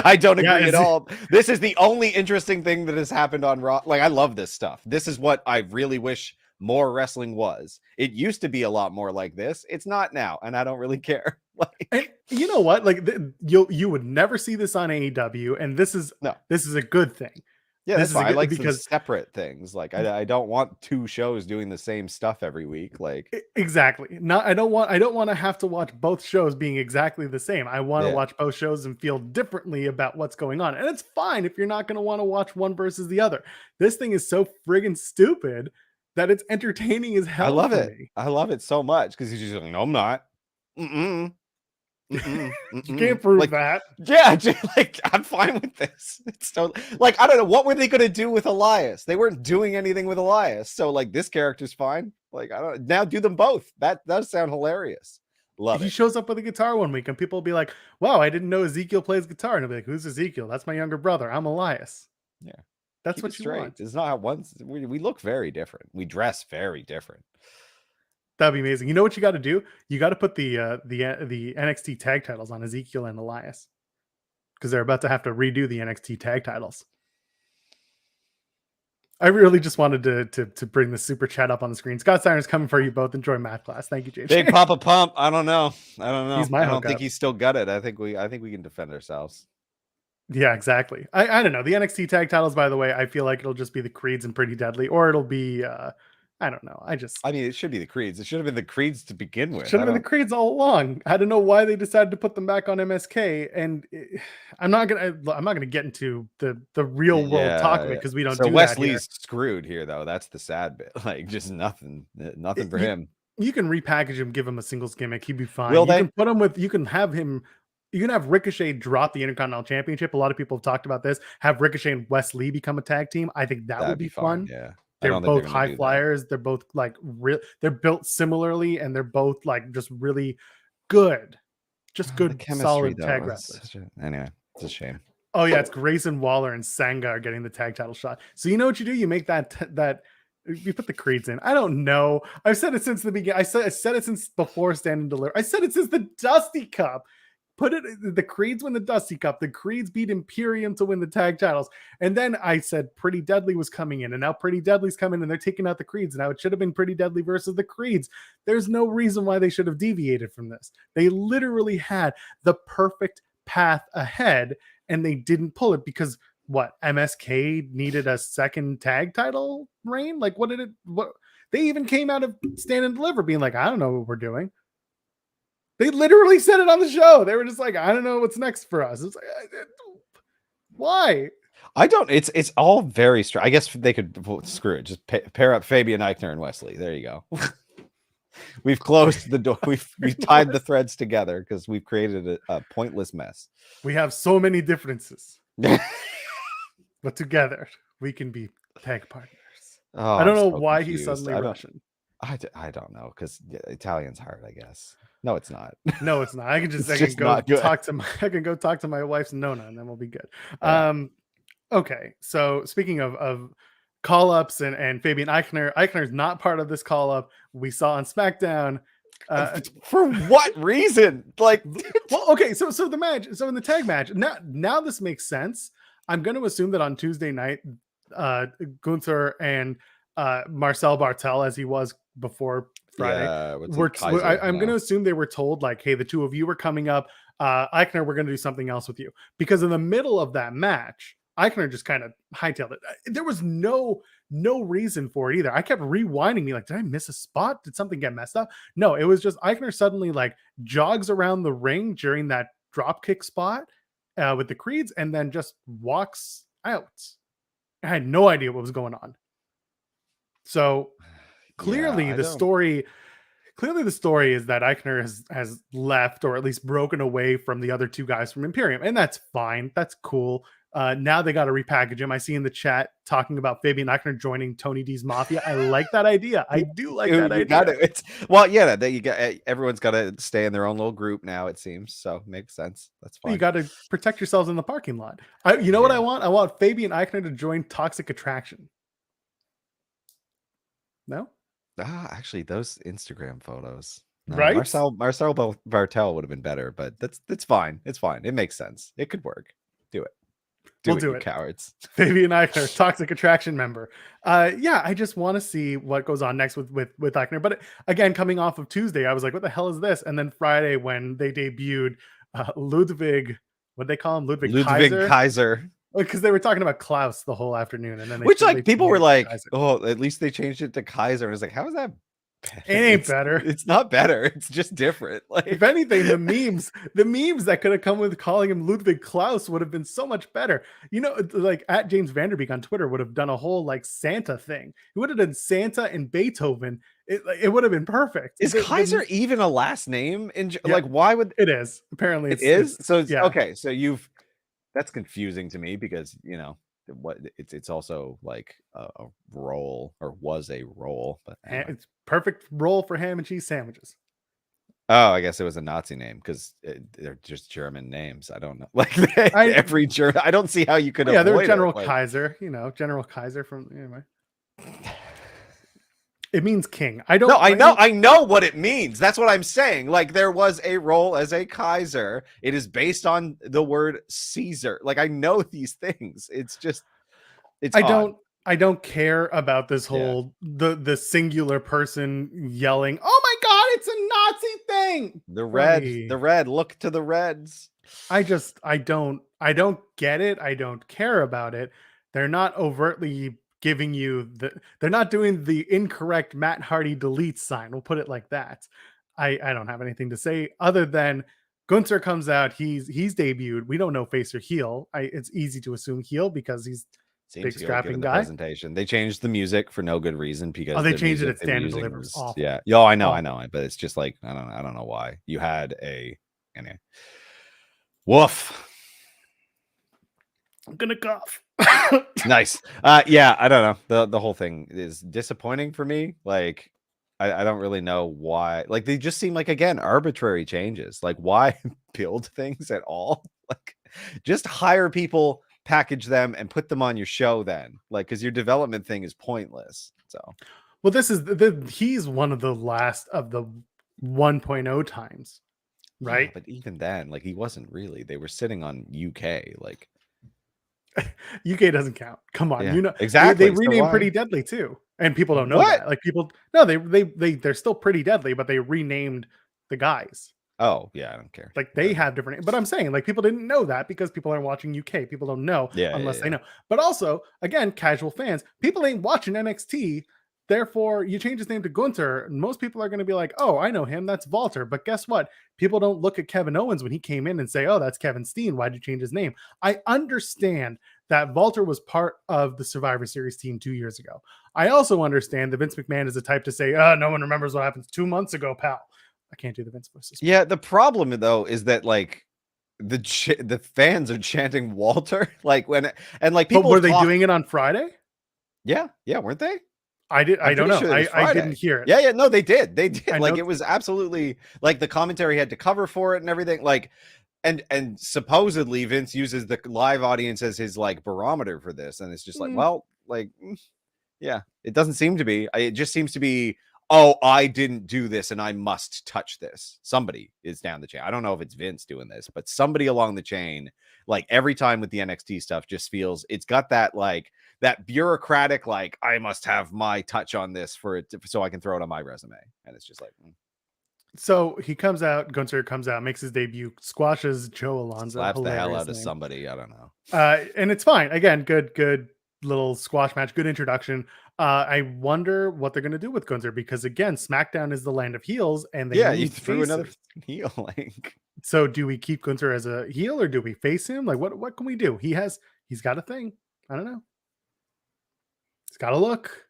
Speaker 1: I don't agree at all. This is the only interesting thing that has happened on Raw. Like, I love this stuff. This is what I really wish more wrestling was. It used to be a lot more like this. It's not now, and I don't really care. Like,
Speaker 2: and you know what? Like, you would never see this on AEW, and this is a good thing.
Speaker 1: Yeah,
Speaker 2: this
Speaker 1: that's fine. I like
Speaker 2: because
Speaker 1: some separate things. Like, I don't want two shows doing the same stuff every week. Like,
Speaker 2: exactly. I don't want to have to watch both shows being exactly the same. I want to watch both shows and feel differently about what's going on. And it's fine if you're not going to want to watch one versus the other. This thing is so friggin' stupid that it's entertaining as hell.
Speaker 1: I love
Speaker 2: for
Speaker 1: it.
Speaker 2: me.
Speaker 1: I love it so much because he's just like, no, I'm not.
Speaker 2: You can't prove that.
Speaker 1: Yeah, like, I'm fine with this. It's totally like, I don't know, what were they gonna do with Elias? They weren't doing anything with Elias, so like, this character's fine. Like, I don't now do them both. That does sound hilarious. Love it.
Speaker 2: He shows up with a guitar one week and people will be like, "Wow, I didn't know Ezekiel plays guitar." And I'll be like, "Who's Ezekiel? That's my younger brother. I'm Elias."
Speaker 1: Yeah,
Speaker 2: that's
Speaker 1: keep
Speaker 2: what you want.
Speaker 1: It's not how once we look very different. We dress very different.
Speaker 2: That'd be amazing. You know what you got to do? You got to put the NXT tag titles on Ezekiel and Elias, because they're about to have to redo the NXT tag titles. I really just wanted to bring the super chat up on the screen. Scott Steiner's coming for you both. Enjoy math class. Thank you, James.
Speaker 1: Big Papa Pump. I don't know.
Speaker 2: He's my
Speaker 1: I don't think he's still got it. I think we can defend ourselves.
Speaker 2: Yeah, exactly. I don't know. The NXT tag titles, by the way, I feel like it'll just be the Creeds and Pretty Deadly, or it'll be I don't know. I mean,
Speaker 1: it should be the Creeds. It should have been the Creeds to begin with.
Speaker 2: Should have been the Creeds all along. I don't know why they decided to put them back on MSK. And I'm not gonna get into the real world talk of it, because we don't. So
Speaker 1: Wesley's screwed here, though. That's the sad bit. Like, just nothing for him.
Speaker 2: You can repackage him, give him a singles gimmick. He'd be fine.
Speaker 1: Will they?
Speaker 2: Can put him with. You can have him. You can have Ricochet drop the Intercontinental Championship. A lot of people have talked about this. Have Ricochet and Wes Lee become a tag team. I think that would be fun.
Speaker 1: Yeah.
Speaker 2: They're both high flyers. They're both like they're built similarly, and they're both like just really good, just good, solid tag wrestlers.
Speaker 1: Anyway, it's a shame.
Speaker 2: Oh yeah, it's Grayson Waller and Sanga are getting the tag title shot. So you know what you do? You make that you put the Creeds in. I don't know. I've said it since the beginning. I said it since before Stand and Deliver. I said it since the Dusty Cup. Put it, the Creeds win the Dusty Cup. The Creeds beat Imperium to win the tag titles. And then I said Pretty Deadly was coming in, and now Pretty Deadly's coming, and they're taking out the Creeds. Now it should have been Pretty Deadly versus the Creeds. There's no reason why they should have deviated from this. They literally had the perfect path ahead, and they didn't pull it because what? MSK needed a second tag title reign? Like, what? They even came out of Stand and Deliver being like, I don't know what we're doing. They literally said it on the show. They were just like, I don't know what's next for us. It's like, why?
Speaker 1: I don't. It's all very strange. I guess they could screw it. Just pair up Fabian Eichner and Wesley. There you go. We've closed the door. We've tied the threads together because we've created a pointless mess.
Speaker 2: We have so many differences, but together we can be tag partners. Oh, I don't know why he's suddenly Russian.
Speaker 1: I don't know, because Italian's hard, I guess. No, it's not.
Speaker 2: No, it's not. I can go talk to my wife's Nona, and then we'll be good. Okay. So speaking of call ups and Fabian Eichner's not part of this call up. We saw on SmackDown. For what reason? Like, well, okay. So the match. So in the tag match, now this makes sense. I'm going to assume that on Tuesday night, Gunther and Marcel Bartel, as he was before Friday, I'm going to assume they were told, like, hey, the two of you are coming up. Eichner, we're going to do something else with you. Because in the middle of that match, Eichner just kind of hightailed it. There was no reason for it either. I kept rewinding me like, did I miss a spot? Did something get messed up? No, it was just Eichner suddenly like jogs around the ring during that drop kick spot with the Creeds and then just walks out. I had no idea what was going on. So clearly
Speaker 1: Yeah,
Speaker 2: the story is that Eichner has left, or at least broken away from the other two guys from Imperium, and that's fine. That's cool. Now they got to repackage him. I see in the chat talking about Fabian Eichner joining Tony D's Mafia. I like that idea. I do like that idea.
Speaker 1: Got it. It's well, yeah. That you got. Everyone's got to stay in their own little group now. It seems so. Makes sense. That's fine.
Speaker 2: You got to protect yourselves in the parking lot. You know what I want? I want Fabian Eichner to join Toxic Attraction. No.
Speaker 1: Actually, those Instagram photos. No,
Speaker 2: Right?
Speaker 1: Marcel Bartel would have been better, but that's fine. It's fine. It makes sense. It could work. Do it.
Speaker 2: We'll do it,
Speaker 1: cowards.
Speaker 2: Fabian Eichner, Toxic Attraction member. Yeah, I just want to see what goes on next with Eichner. But again, coming off of Tuesday, I was like, what the hell is this? And then Friday, when they debuted Ludwig, what they call him? Ludwig
Speaker 1: Kaiser.
Speaker 2: Because they were talking about Klaus the whole afternoon, and then
Speaker 1: people were like, Kaiser. "Oh, at least they changed it to Kaiser." And it's like, how is that better?
Speaker 2: It ain't better.
Speaker 1: It's not better. It's just different. Like,
Speaker 2: if anything, the memes that could have come with calling him Ludwig Klaus would have been so much better. You know, like at James Vanderbeek on Twitter would have done a whole like Santa thing. He would have done Santa and Beethoven. It would have been perfect.
Speaker 1: Is Kaiser even a last name? Like, why would
Speaker 2: it is? Apparently,
Speaker 1: it is. So okay. So that's confusing to me because it's also like a role, or was a role, but
Speaker 2: anyway. It's perfect role for ham and cheese sandwiches.
Speaker 1: Oh, I guess it was a Nazi name because they're just German names. I don't know. Like every German, I don't see how you could.
Speaker 2: Yeah, they're General Kaiser. You know, General Kaiser from anyway. It means king. I know
Speaker 1: what it means. That's what I'm saying. Like, there was a role as a Kaiser. It is based on the word Caesar. Like, I know these things. It's just,
Speaker 2: I don't care about this whole the singular person yelling, "Oh my god, it's a Nazi thing!"
Speaker 1: The red, look to the Reds.
Speaker 2: I don't get it. I don't care about it. They're not overtly giving you they're not doing the incorrect Matt Hardy delete sign. We'll put it like that. I don't have anything to say other than Gunther comes out. He's debuted. We don't know face or heel. It's easy to assume heel because he's big strapping guy.
Speaker 1: Presentation. They changed the music for no good reason because
Speaker 2: they changed it at Stand and Deliver. Was awful.
Speaker 1: Yeah. Yo, I know, but it's just like I don't know why. You had anyway. Woof.
Speaker 2: I'm gonna cough.
Speaker 1: Nice. Yeah, I don't know. The whole thing is disappointing for me. Like, I don't really know why. Like, they just seem like, again, arbitrary changes. Like, why build things at all? Like, just hire people, package them, and put them on your show then. Like, because your development thing is pointless. So,
Speaker 2: well, this is he's one of the last of the 1.0 times, right?
Speaker 1: Yeah, but even then, like, he wasn't really. They were sitting on UK, like.
Speaker 2: UK doesn't count. Come on,
Speaker 1: yeah, you know exactly.
Speaker 2: They renamed Pretty Deadly too, and people don't know that. Like they're still Pretty Deadly, but they renamed the guys.
Speaker 1: Oh yeah, I don't care.
Speaker 2: Like they have different, but I'm saying like people didn't know that because people aren't watching UK. People don't know unless they know. But also, again, casual fans, people ain't watching NXT. Therefore, you change his name to Gunther, and most people are going to be like, "Oh, I know him. That's Walter." But guess what? People don't look at Kevin Owens when he came in and say, "Oh, that's Kevin Steen. Why'd you change his name?" I understand that Walter was part of the Survivor Series team 2 years ago. I also understand that Vince McMahon is the type to say, "Oh, no one remembers what happened 2 months ago, pal." I can't do the Vince voices.
Speaker 1: Yeah, the problem though is that like the fans are chanting Walter like when and like people.
Speaker 2: But were they doing it on Friday?
Speaker 1: Yeah, weren't they?
Speaker 2: I don't know. Sure I didn't hear it.
Speaker 1: Yeah, no, they did. They did. Like it was absolutely like the commentary had to cover for it and everything. Like, and supposedly Vince uses the live audience as his like barometer for this, and it's just like, well, like, yeah, it doesn't seem to be. It just seems to be. Oh, I didn't do this, and I must touch this. Somebody is down the chain. I don't know if it's Vince doing this, but somebody along the chain, like every time with the NXT stuff, just feels it's got that like. That bureaucratic, like I must have my touch on this for it so I can throw it on my resume, and it's just like.
Speaker 2: So he comes out. Gunther comes out, makes his debut, squashes Joe Alonzo,
Speaker 1: slaps the hell out of somebody. I don't know.
Speaker 2: And it's fine. Again, good little squash match, good introduction. I wonder what they're going to do with Gunther because again, SmackDown is the land of heels, and they
Speaker 1: you threw another heel. Like,
Speaker 2: so do we keep Gunther as a heel or do we face him? Like, what can we do? He's got a thing. I don't know. It's got to look.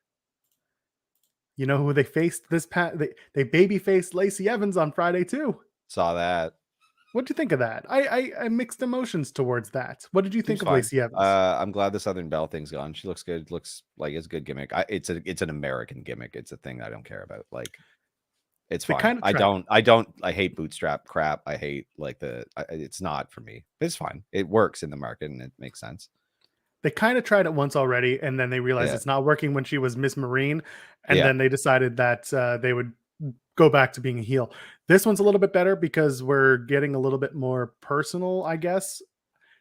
Speaker 2: You know who they faced this past? They baby faced Lacey Evans on Friday too.
Speaker 1: Saw that.
Speaker 2: What'd you think of that? I mixed emotions towards that. What did you think
Speaker 1: Seems
Speaker 2: of
Speaker 1: fine.
Speaker 2: Lacey Evans?
Speaker 1: I'm glad the Southern Belle thing's gone. She looks good. Looks like it's a good gimmick. It's an American gimmick. It's a thing I don't care about. Like, it's
Speaker 2: They
Speaker 1: fine.
Speaker 2: kind of
Speaker 1: I hate bootstrap crap. I hate like it's not for me. It's fine. It works in the market and it makes sense.
Speaker 2: They kind of tried it once already, and then they realized it's not working when she was Miss Marine, and then they decided that they would go back to being a heel. This one's a little bit better because we're getting a little bit more personal, I guess.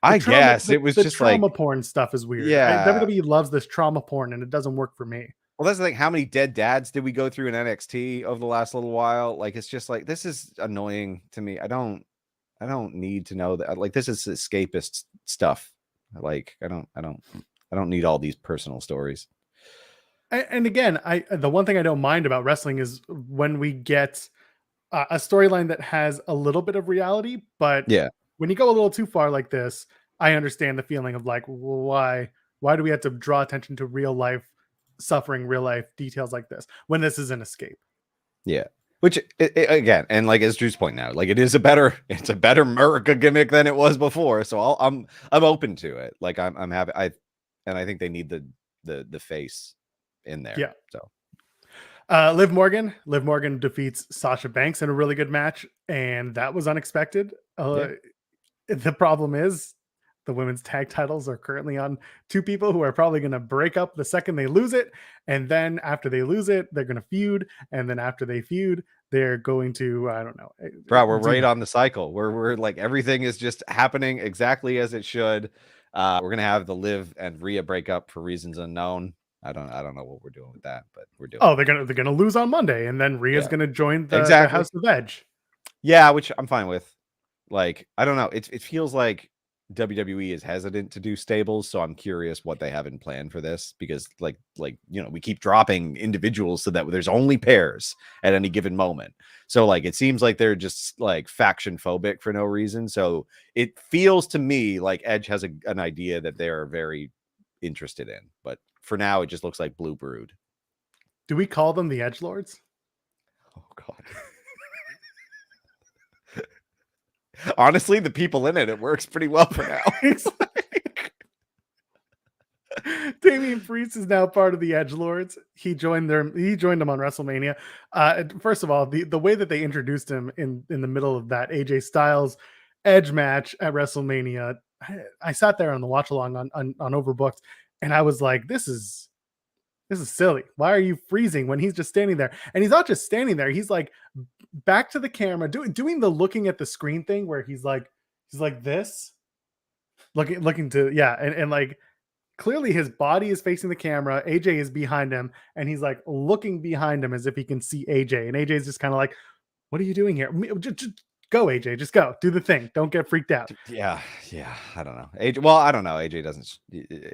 Speaker 1: It was just
Speaker 2: trauma
Speaker 1: like
Speaker 2: porn stuff is weird.
Speaker 1: Yeah.
Speaker 2: WWE loves this trauma porn, and it doesn't work for me.
Speaker 1: Well, that's the thing. How many dead dads did we go through in NXT over the last little while? Like, it's just like, this is annoying to me. I don't need to know that. Like, this is escapist stuff. Like, I don't need all these personal stories.
Speaker 2: And again, the one thing I don't mind about wrestling is when we get a storyline that has a little bit of reality, but when you go a little too far like this, I understand the feeling of like, why do we have to draw attention to real life suffering, real life details like this when this is an escape?
Speaker 1: Yeah. Which again, and like as Drew's pointing out, like it's a better America gimmick than it was before. So I'm open to it. Like I'm happy. I think they need the face in there.
Speaker 2: Yeah.
Speaker 1: So
Speaker 2: Liv Morgan defeats Sasha Banks in a really good match, and that was unexpected. The problem is the women's tag titles are currently on two people who are probably going to break up the second they lose it. And then after they lose it, they're going to feud. And then after they feud, they're going to, I don't know.
Speaker 1: Bro, we're right on the cycle. We're like, everything is just happening exactly as it should. We're going to have the Liv and Rhea break up for reasons unknown. I don't know what we're doing with that, but we're doing.
Speaker 2: Oh, they're gonna lose on Monday, and then Rhea's gonna join the House of Edge.
Speaker 1: Yeah, which I'm fine with. Like, I don't know. It feels like WWE is hesitant to do stables, so I'm curious what they have in plan for this, because like we keep dropping individuals so that there's only pairs at any given moment. So like it seems like they're just like faction phobic for no reason. So it feels to me like Edge has an idea that they're very interested in, but for now it just looks like Blue Brood.
Speaker 2: Do we call them the Edgelords?
Speaker 1: Oh god. Honestly, the people in it works pretty well for now.
Speaker 2: Damian Priest is now part of the Edgelords. He joined them on WrestleMania. First of all, the way that they introduced him in the middle of that AJ Styles Edge match at WrestleMania, I sat there on the watch along on Overbooked, and I was like, this is silly. Why are you freezing when he's just standing there? And he's not just standing there. He's like back to the camera, doing the looking at the screen thing where he's like this, looking to, and like clearly his body is facing the camera. AJ is behind him, and he's like looking behind him as if he can see AJ. And AJ's just kind of like, what are you doing here? Just go, AJ. Just go. Do the thing. Don't get freaked out.
Speaker 1: Yeah. I don't know. AJ. Well, I don't know. AJ doesn't.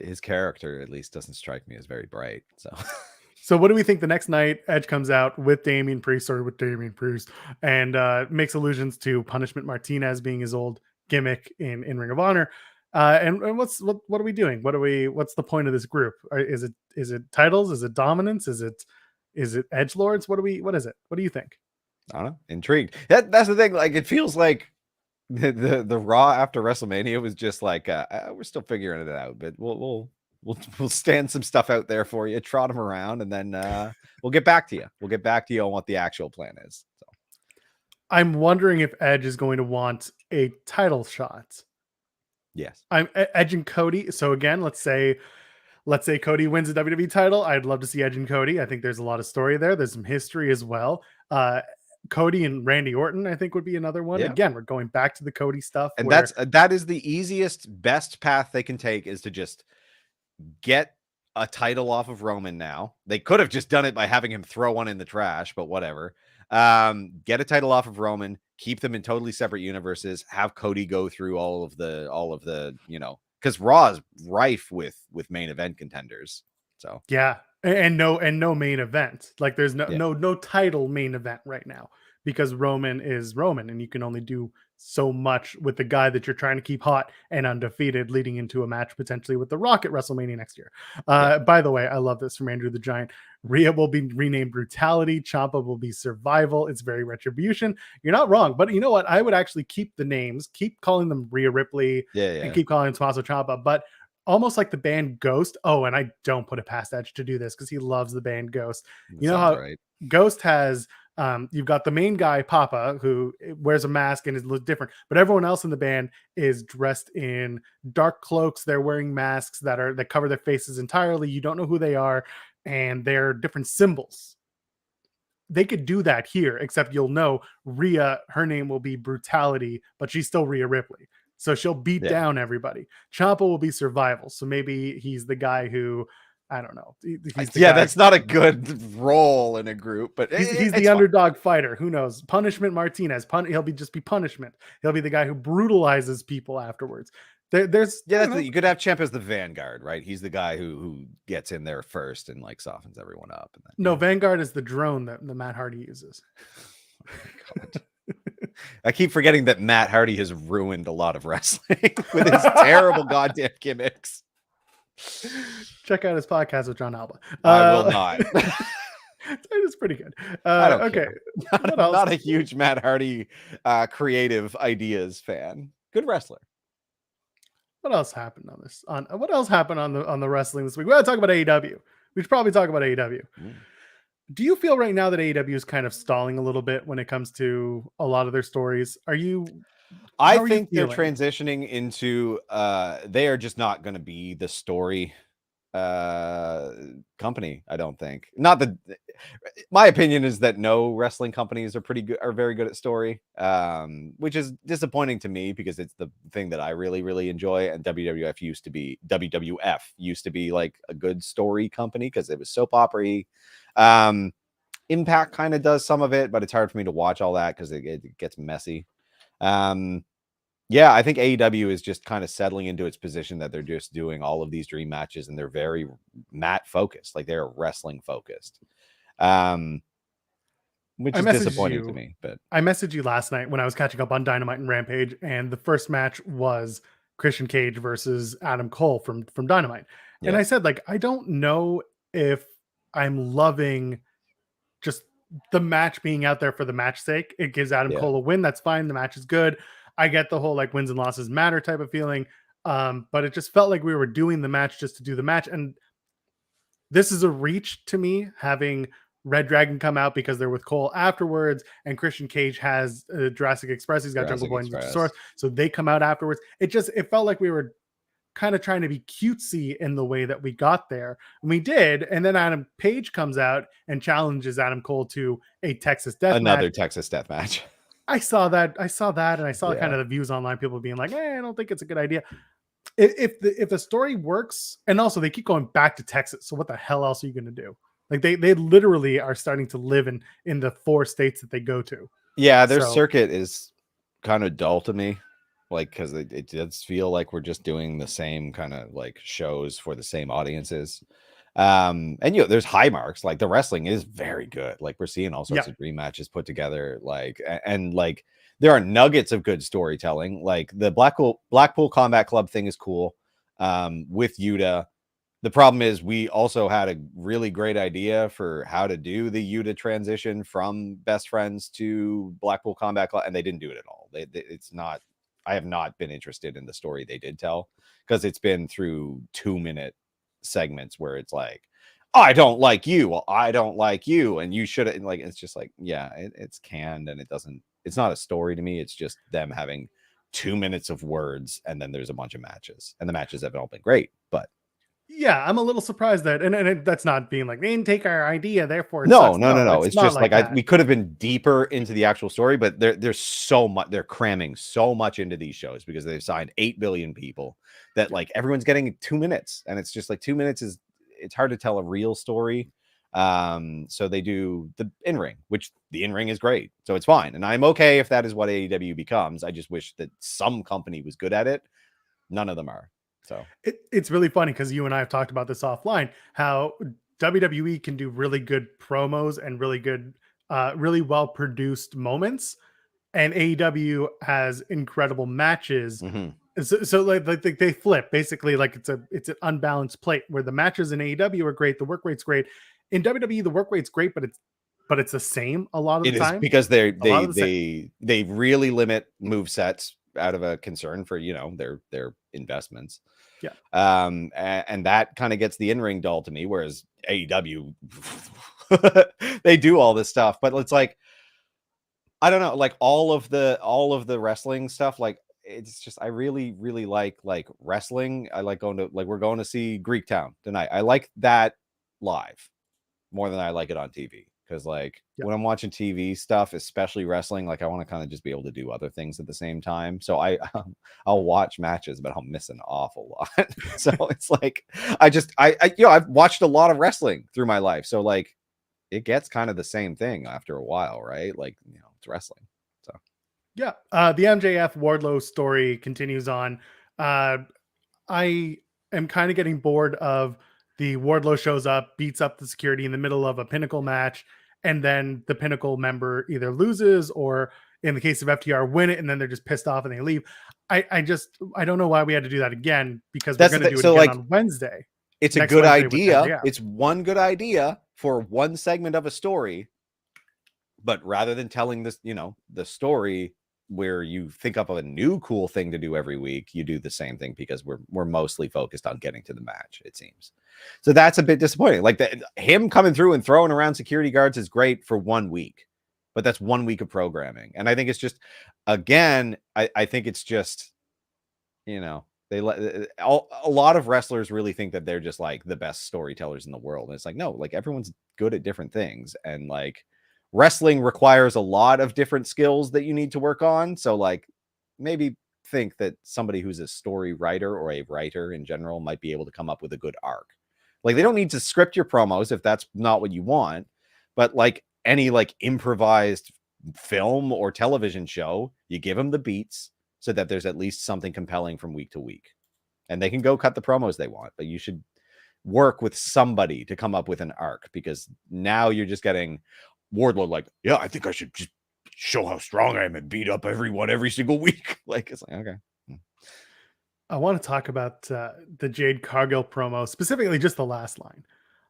Speaker 1: His character at least doesn't strike me as very bright. So.
Speaker 2: So what do we think the next night Edge comes out with Damian Priest and makes allusions to Punishment Martinez being his old gimmick in Ring of Honor? And what are we doing? What's the point of this group? Is it titles? Is it dominance? Is it edgelords? What is it? What do you think?
Speaker 1: I don't know. Intrigued. That's the thing. Like, it feels like the Raw after WrestleMania was just like we're still figuring it out, but we'll stand some stuff out there for you, trot them around, and then we'll get back to you. We'll get back to you on what the actual plan is. So.
Speaker 2: I'm wondering if Edge is going to want a title shot.
Speaker 1: Yes.
Speaker 2: I'm Edge and Cody. So again, let's say Cody wins the WWE title. I'd love to see Edge and Cody. I think there's a lot of story there. There's some history as well. Cody and Randy Orton, I think, would be another one. Yeah. Again, we're going back to the Cody stuff.
Speaker 1: And that is the easiest, best path they can take, is to just get a title off of Roman now. They could have just done it by having him throw one in the trash, but whatever. Get a title off of Roman, keep them in totally separate universes, have Cody go through all of the, because Raw is rife with main event contenders. So
Speaker 2: yeah. And no main event. Like there's no title main event right now, because Roman is Roman, and you can only do so much with the guy that you're trying to keep hot and undefeated, leading into a match potentially with The Rock at WrestleMania next year. By the way, I love this from Andrew the Giant. Rhea will be renamed Brutality. Ciampa will be Survival. It's very Retribution. You're not wrong, but you know what? I would actually keep the names, keep calling them Rhea Ripley, and keep calling him Tommaso Ciampa, but almost like the band Ghost. Oh, and I don't put it past Edge to do this because he loves the band Ghost. You know how Ghost has you've got the main guy, Papa, who wears a mask and is different, but everyone else in the band is dressed in dark cloaks. They're wearing masks that cover their faces entirely. You don't know who they are, and they're different symbols. They could do that here, except you'll know Rhea, her name will be Brutality, but she's still Rhea Ripley. So she'll beat down everybody. Ciampa will be Survival. So maybe he's the guy who, I don't know.
Speaker 1: That's not a good role in a group, but
Speaker 2: he's the underdog fighter. Who knows? Punishment Martinez. He'll just be Punishment. He'll be the guy who brutalizes people afterwards. You
Speaker 1: could have Ciampa as the Vanguard, right? He's the guy who gets in there first and like softens everyone up. And then,
Speaker 2: Vanguard is the drone that Matt Hardy uses.
Speaker 1: Oh my God. I keep forgetting that Matt Hardy has ruined a lot of wrestling with his terrible goddamn gimmicks.
Speaker 2: Check out his podcast with John Alba.
Speaker 1: I will not.
Speaker 2: It's pretty good.
Speaker 1: Okay. Not a huge Matt Hardy creative ideas fan. Good wrestler.
Speaker 2: What else happened on this? What else happened on the wrestling this week? We got to talk about AEW. We should probably talk about AEW. Do you feel right now that AEW is kind of stalling a little bit when it comes to a lot of their stories?
Speaker 1: I think they're transitioning into they are just not going to be the story company. I don't think. Not that my opinion is that no wrestling companies are very good at story, which is disappointing to me because it's the thing that I really, really enjoy. And WWF used to be like a good story company because it was soap opera-y. Impact kind of does some of it, but it's hard for me to watch all that because it gets messy. I think AEW is just kind of settling into its position that they're just doing all of these dream matches and they're very mat focused, like they're wrestling focused, which is disappointing to me. But
Speaker 2: I messaged you last night when I was catching up on Dynamite and Rampage, and the first match was Christian Cage versus Adam Cole from Dynamite. And I said, like, I don't know if I'm loving just the match being out there for the match sake. It gives Adam Cole a win. That's fine. The match is good. I get the whole like wins and losses matter type of feeling. But it just felt like we were doing the match just to do the match. And this is a reach to me, having Red Dragon come out because they're with Cole afterwards, and Christian Cage has Jurassic Express. He's got Jungle Boy and Luchasaurus, so they come out afterwards. It felt like we were kind of trying to be cutesy in the way that we got there. And we did. And then Adam Page comes out and challenges Adam Cole to a Texas death match.
Speaker 1: Texas death match.
Speaker 2: I saw that. And I saw kind of the views online, people being like, I don't think it's a good idea. If the story works, and also they keep going back to Texas. So what the hell else are you going to do? Like they literally are starting to live in the 4 states that they go to.
Speaker 1: Yeah. Their circuit is kind of dull to me. Like, because it does feel like we're just doing the same kind of like shows for the same audiences. And there's high marks. Like the wrestling is very good. Like we're seeing all sorts of dream matches put together. Like and like there are nuggets of good storytelling. Like the Blackpool Combat Club thing is cool. With Yuta. The problem is we also had a really great idea for how to do the Yuta transition from Best Friends to Blackpool Combat Club, and they didn't do it at all. It's not. I have not been interested in the story they did tell because it's been through 2-minute segments where it's like, I don't like you. Well, I don't like you. And you shouldn't like, it's just like, it's canned and it's not a story to me. It's just them having 2 minutes of words. And then there's a bunch of matches and the matches have all been great, but
Speaker 2: I'm a little surprised that, and that's not being like, they didn't take our idea, therefore it
Speaker 1: no.
Speaker 2: sucks.
Speaker 1: No. It's just like we could have been deeper into the actual story, but there's so much, they're cramming so much into these shows because they've signed 8 billion people that like everyone's getting 2 minutes. And it's just like 2 minutes it's hard to tell a real story. So they do the in-ring, which the in-ring is great. So it's fine. And I'm okay if that is what AEW becomes. I just wish that some company was good at it. None of them are. So
Speaker 2: it's really funny because you and I have talked about this offline, how WWE can do really good promos and really good really well produced moments, and AEW has incredible matches. So like they flip basically, like it's an unbalanced plate where the matches in AEW are great, the work rate's great. In WWE, the work rate's great, but it's the same a lot of the time.
Speaker 1: It is because they really limit move sets out of a concern for their investments.
Speaker 2: Yeah.
Speaker 1: And that kind of gets the in-ring dull to me, whereas AEW they do all this stuff, but it's like, I don't know, like all of the wrestling stuff, like it's just, I really like wrestling. I like going to, like, we're going to see Greek Town tonight. I like that live more than I like it on TV. Because like when I'm watching TV stuff, especially wrestling, like I want to kind of just be able to do other things at the same time. So I'll watch matches, but I'll miss an awful lot. So it's like I've watched a lot of wrestling through my life. So like it gets kind of the same thing after a while, right? Like, it's wrestling. So
Speaker 2: yeah. The MJF Wardlow story continues on. I am kind of getting bored of the Wardlow shows up, beats up the security in the middle of a Pinnacle match, and then the Pinnacle member either loses or, in the case of FTR, win it, and then they're just pissed off and they leave. I don't know why we had to do that again, because we're going to do it again on Wednesday.
Speaker 1: It's a good idea. It's one good idea for one segment of a story, but rather than telling this, the story where you think up of a new cool thing to do every week, you do the same thing because we're mostly focused on getting to the match, it seems. So that's a bit disappointing. Like him coming through and throwing around security guards is great for 1 week, but that's 1 week of programming. And I think it's just, again, I think it's just, they let a lot of wrestlers really think that they're just like the best storytellers in the world. And it's like, no, like everyone's good at different things. And like, wrestling requires a lot of different skills that you need to work on. So like maybe think that somebody who's a story writer or a writer in general might be able to come up with a good arc. Like they don't need to script your promos if that's not what you want, but like any like improvised film or television show, you give them the beats so that there's at least something compelling from week to week, and they can go cut the promos they want, but you should work with somebody to come up with an arc, because now you're just getting Wardlow like, yeah, I think I should just show how strong I am and beat up everyone every single week. Like, it's like, okay.
Speaker 2: I want to talk about the Jade Cargill promo, specifically just the last line.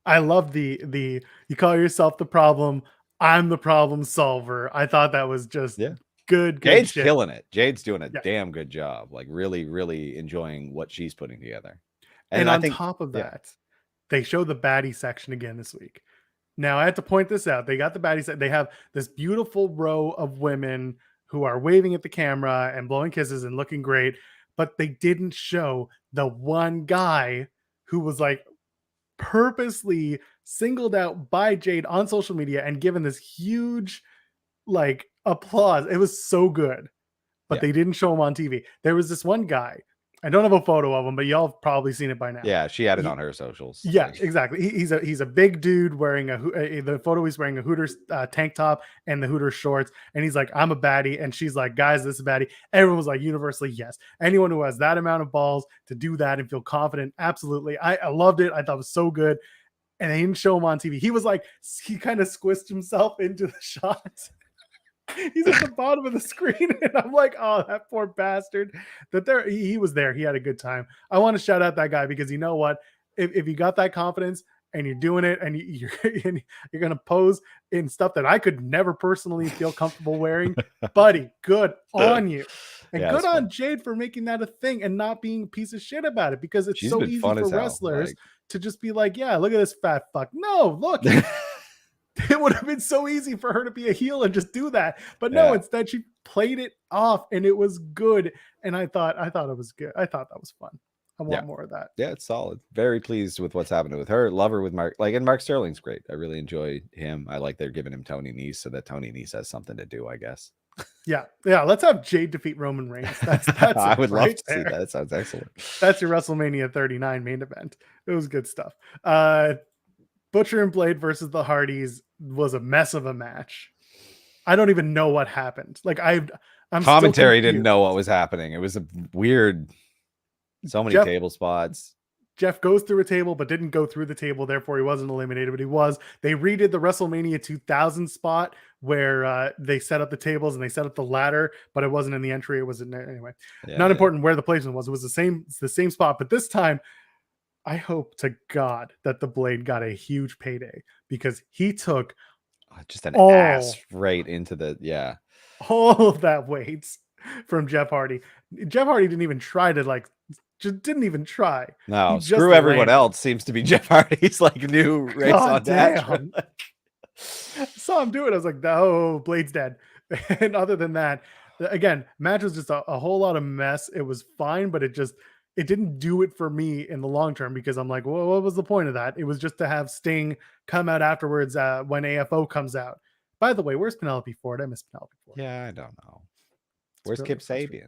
Speaker 2: I love the you call yourself the problem, I'm the problem solver. I thought that was just good
Speaker 1: Jade's
Speaker 2: shit.
Speaker 1: killing it. Jade's doing a damn good job. Like really enjoying what she's putting together.
Speaker 2: And on top of that, they show the baddie section again this week. Now I have to point this out. They got the baddie set. They have this beautiful row of women who are waving at the camera and blowing kisses and looking great, but they didn't show the one guy who was like purposely singled out by Jade on social media and given this huge like applause. It was so good, but they didn't show him on TV. There was this one guy. I don't have a photo of him, but y'all have probably seen it by now.
Speaker 1: Yeah, she had it on her socials.
Speaker 2: Yeah, exactly. He's a big dude wearing the photo. He's wearing a Hooters tank top and the Hooters shorts, and he's like, "I'm a baddie," and she's like, "Guys, this is a baddie." Everyone was like, universally, yes. Anyone who has that amount of balls to do that and feel confident, absolutely. I loved it. I thought it was so good, and they didn't show him on TV. He was like, he kind of squished himself into the shot. He's at the bottom of the screen, and I'm like, oh, that poor bastard. He was there. He had a good time. I want to shout out that guy, because you know what? If you got that confidence and you're doing it, and you're going to pose in stuff that I could never personally feel comfortable wearing, buddy, good on you. And good on Jade for making that a thing and not being a piece of shit about it, because it's so easy for wrestlers to just be like, yeah, look at this fat fuck. No, look. It would have been so easy for her to be a heel and just do that. But no, instead she played it off, and it was good. And I thought it was good. I thought that was fun. I want more of that.
Speaker 1: Yeah, it's solid. Very pleased with what's happening with her. Love her with Mark. And Mark Sterling's great. I really enjoy him. I like they're giving him Tony Nese so that Tony Nese has something to do, I guess.
Speaker 2: Yeah. Let's have Jade defeat Roman Reigns. That's
Speaker 1: I would love to see that. That sounds excellent.
Speaker 2: That's your WrestleMania 39 main event. It was good stuff. Butcher and Blade versus the Hardys was a mess of a match. I don't even know what happened. Like I'm
Speaker 1: commentary didn't know what was happening. It was a weird, so many table spots.
Speaker 2: Jeff goes through a table, but didn't go through the table. Therefore, he wasn't eliminated, but he was. They redid the WrestleMania 2000 spot where they set up the tables and they set up the ladder, but it wasn't in the entry. It was in there. Anyway, not important where the placement was. It was the same spot. But this time, I hope to God that the Blade got a huge payday because he took
Speaker 1: just an ass right into
Speaker 2: all of that weight from Jeff Hardy. Jeff Hardy didn't even try to just didn't even try.
Speaker 1: No, screw everyone else seems to be Jeff Hardy's new race on dash.
Speaker 2: Saw him do it. I was like, no, Blade's dead. And other than that, again, match was just a whole lot of mess. It was fine, but it didn't do it for me in the long term because I'm like, well, what was the point of that? It was just to have Sting come out afterwards when AFO comes out. By the way, where's Penelope Ford? I miss Penelope Ford.
Speaker 1: Yeah, I don't know. Where's Kip Sabian?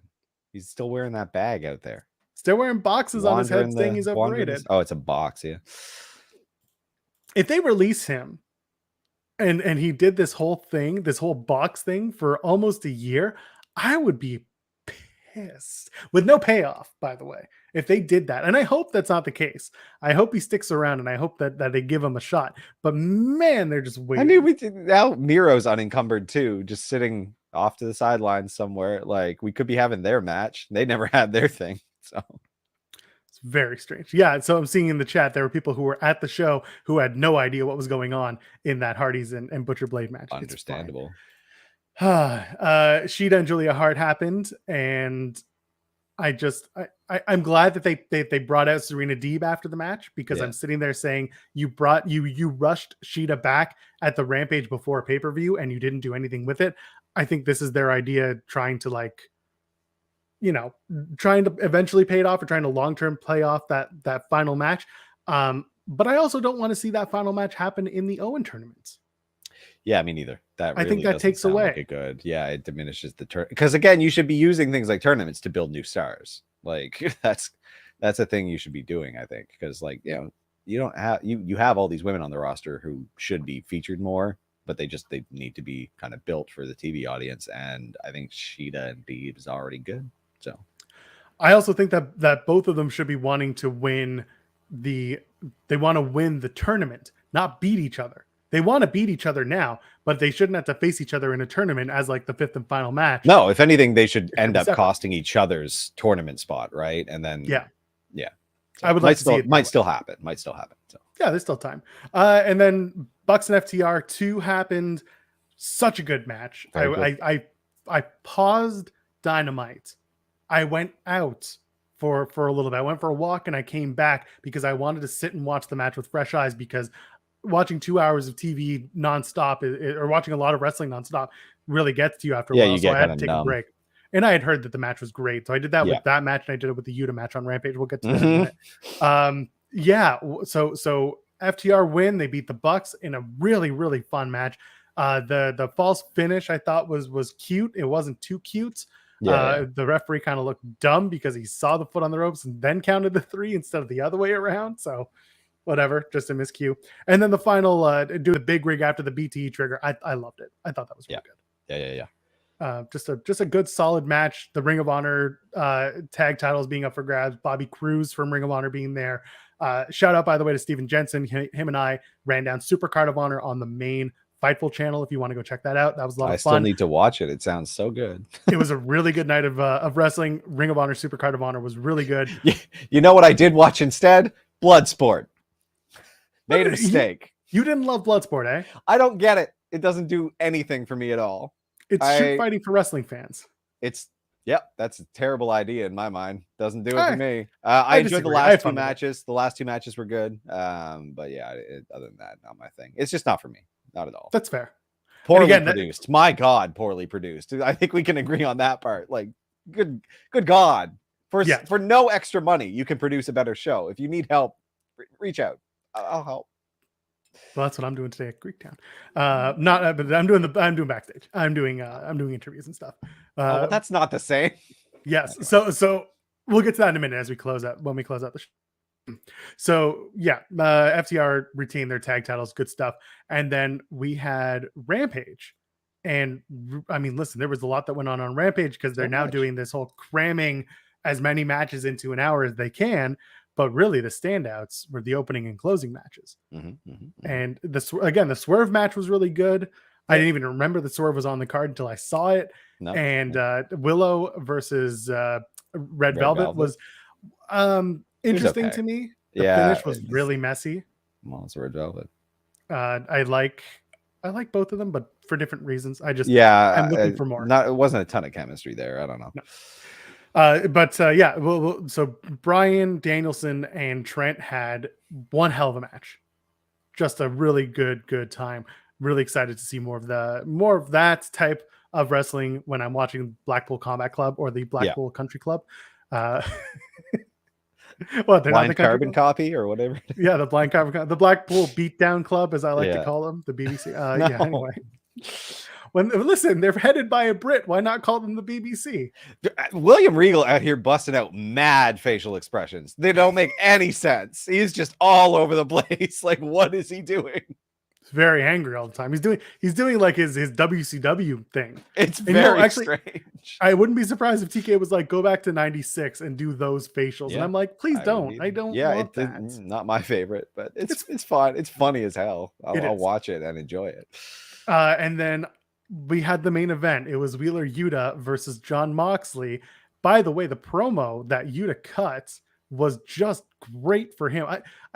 Speaker 1: He's still wearing that bag out there.
Speaker 2: Still wearing boxes on his head saying he's overrated.
Speaker 1: Oh, it's a box, yeah.
Speaker 2: If they release him and he did this whole box thing for almost a year, I would be pissed. With no payoff, by the way, if they did that. And I hope that's not the case. I hope he sticks around and I hope that they give him a shot. But man, they're just waiting.
Speaker 1: I mean, now Miro's unencumbered too, just sitting off to the sidelines somewhere. We could be having their match. They never had their thing. So
Speaker 2: it's very strange. Yeah. So I'm seeing in the chat, there were people who were at the show who had no idea what was going on in that Hardys and Butcher Blade match.
Speaker 1: Understandable.
Speaker 2: Sheeta and Julia Hart happened, and I'm glad that they brought out Serena Deeb after the match because I'm sitting there saying you rushed Sheeta back at the Rampage before pay-per-view and you didn't do anything with it. I think this is their idea, trying to eventually pay it off or trying to long-term play off that final match. But I also don't want to see that final match happen in the Owen tournament.
Speaker 1: Yeah, me neither.
Speaker 2: I think that takes away.
Speaker 1: It diminishes the turn because again, you should be using things like tournaments to build new stars. That's a thing you should be doing, I think, because you don't have you have all these women on the roster who should be featured more, but they need to be kind of built for the TV audience. And I think Sheeta and Deeb is already good. So
Speaker 2: I also think that both of them should be wanting to win they want to win the tournament, not beat each other. They want to beat each other now, but they shouldn't have to face each other in a tournament as the 5th and final match.
Speaker 1: No, if anything, they should end up costing each other's tournament spot, right? And then
Speaker 2: yeah.
Speaker 1: So
Speaker 2: I would like to see it.
Speaker 1: Might still happen. So
Speaker 2: yeah, there's still time. And then Bucks and FTR 2 happened. Such a good match. I paused Dynamite. I went out for a little bit. I went for a walk and I came back because I wanted to sit and watch the match with fresh eyes because watching 2 hours of TV nonstop or watching a lot of wrestling nonstop really gets to you after a while. So I had to take a break. And I had heard that the match was great. So I did that with that match and I did it with the Yuta match on Rampage. We'll get to that in a minute. So FTR win. They beat the Bucks in a really, really fun match. The false finish I thought was cute. It wasn't too cute. The referee kind of looked dumb because he saw the foot on the ropes and then counted the 3 instead of the other way around. So whatever, just a miscue. And then the final do the big rig after the BTE trigger. I loved it. I thought that was really good. Just a good solid match. The Ring of Honor tag titles being up for grabs. Bobby Cruz from Ring of Honor being there. Shout out, by the way, to Steven Jensen. Him and I ran down Super Card of Honor on the main Fightful channel if you want to go check that out. That was a lot of fun.
Speaker 1: I still need to watch it. It sounds so good.
Speaker 2: It was a really good night of wrestling. Ring of Honor Super Card of Honor was really good.
Speaker 1: You know what I did watch instead? Bloodsport. Made a mistake.
Speaker 2: You didn't love Bloodsport, eh?
Speaker 1: I don't get it. It doesn't do anything for me at all.
Speaker 2: It's shoot fighting for wrestling fans.
Speaker 1: That's a terrible idea in my mind. Doesn't do it for me. I enjoyed the last 2 matches. The last 2 matches were good. But yeah, other than that, not my thing. It's just not for me. Not at all.
Speaker 2: That's fair.
Speaker 1: Poorly produced. My God, poorly produced. I think we can agree on that part. Good God. For no extra money, you can produce a better show. If you need help, reach out. I'll help.
Speaker 2: Well, that's what I'm doing today at Greektown. But I'm doing backstage. I'm doing interviews and stuff.
Speaker 1: Well, that's not the same.
Speaker 2: Yes. So we'll get to that in a minute when we close out the show. So FTR retained their tag titles, good stuff. And then we had Rampage. And I mean, listen, there was a lot that went on Rampage because they're now doing this whole cramming as many matches into an hour as they can. But really, the standouts were the opening and closing matches. And the Swerve match was really good. I didn't even remember the Swerve was on the card until I saw it.
Speaker 1: No.
Speaker 2: And Willow versus Red Velvet was interesting to me. The finish was really messy.
Speaker 1: Well, it's Red Velvet.
Speaker 2: I like both of them, but for different reasons.
Speaker 1: I'm
Speaker 2: looking for more.
Speaker 1: It wasn't a ton of chemistry there. I don't know.
Speaker 2: No. So Bryan Danielson and Trent had one hell of a match. Just a really good time. Really excited to see more of that type of wrestling when I'm watching Blackpool Combat Club or the Blackpool Country Club. Well, they're
Speaker 1: Blind
Speaker 2: not the
Speaker 1: Carbon Copy or whatever.
Speaker 2: Yeah, the Blind Carbon, the Blackpool Beatdown Club, as I like to call them, the BBC.
Speaker 1: No.
Speaker 2: Yeah, anyway. Listen, they're headed by a Brit. Why not call them the BBC?
Speaker 1: William Regal out here busting out mad facial expressions. They don't make any sense. He's just all over the place. Like, what is he doing?
Speaker 2: He's very angry all the time. He's doing like his WCW thing.
Speaker 1: It's very strange.
Speaker 2: I wouldn't be surprised if TK was like, go back to 96 and do those facials. And I'm like, please don't. I don't want that.
Speaker 1: Not my favorite, but it's fun. It's funny as hell. I'll watch it and enjoy it.
Speaker 2: And then we had the main event. It was Wheeler Yuta versus Jon Moxley. By the way, the promo that Yuta cut was just great for him.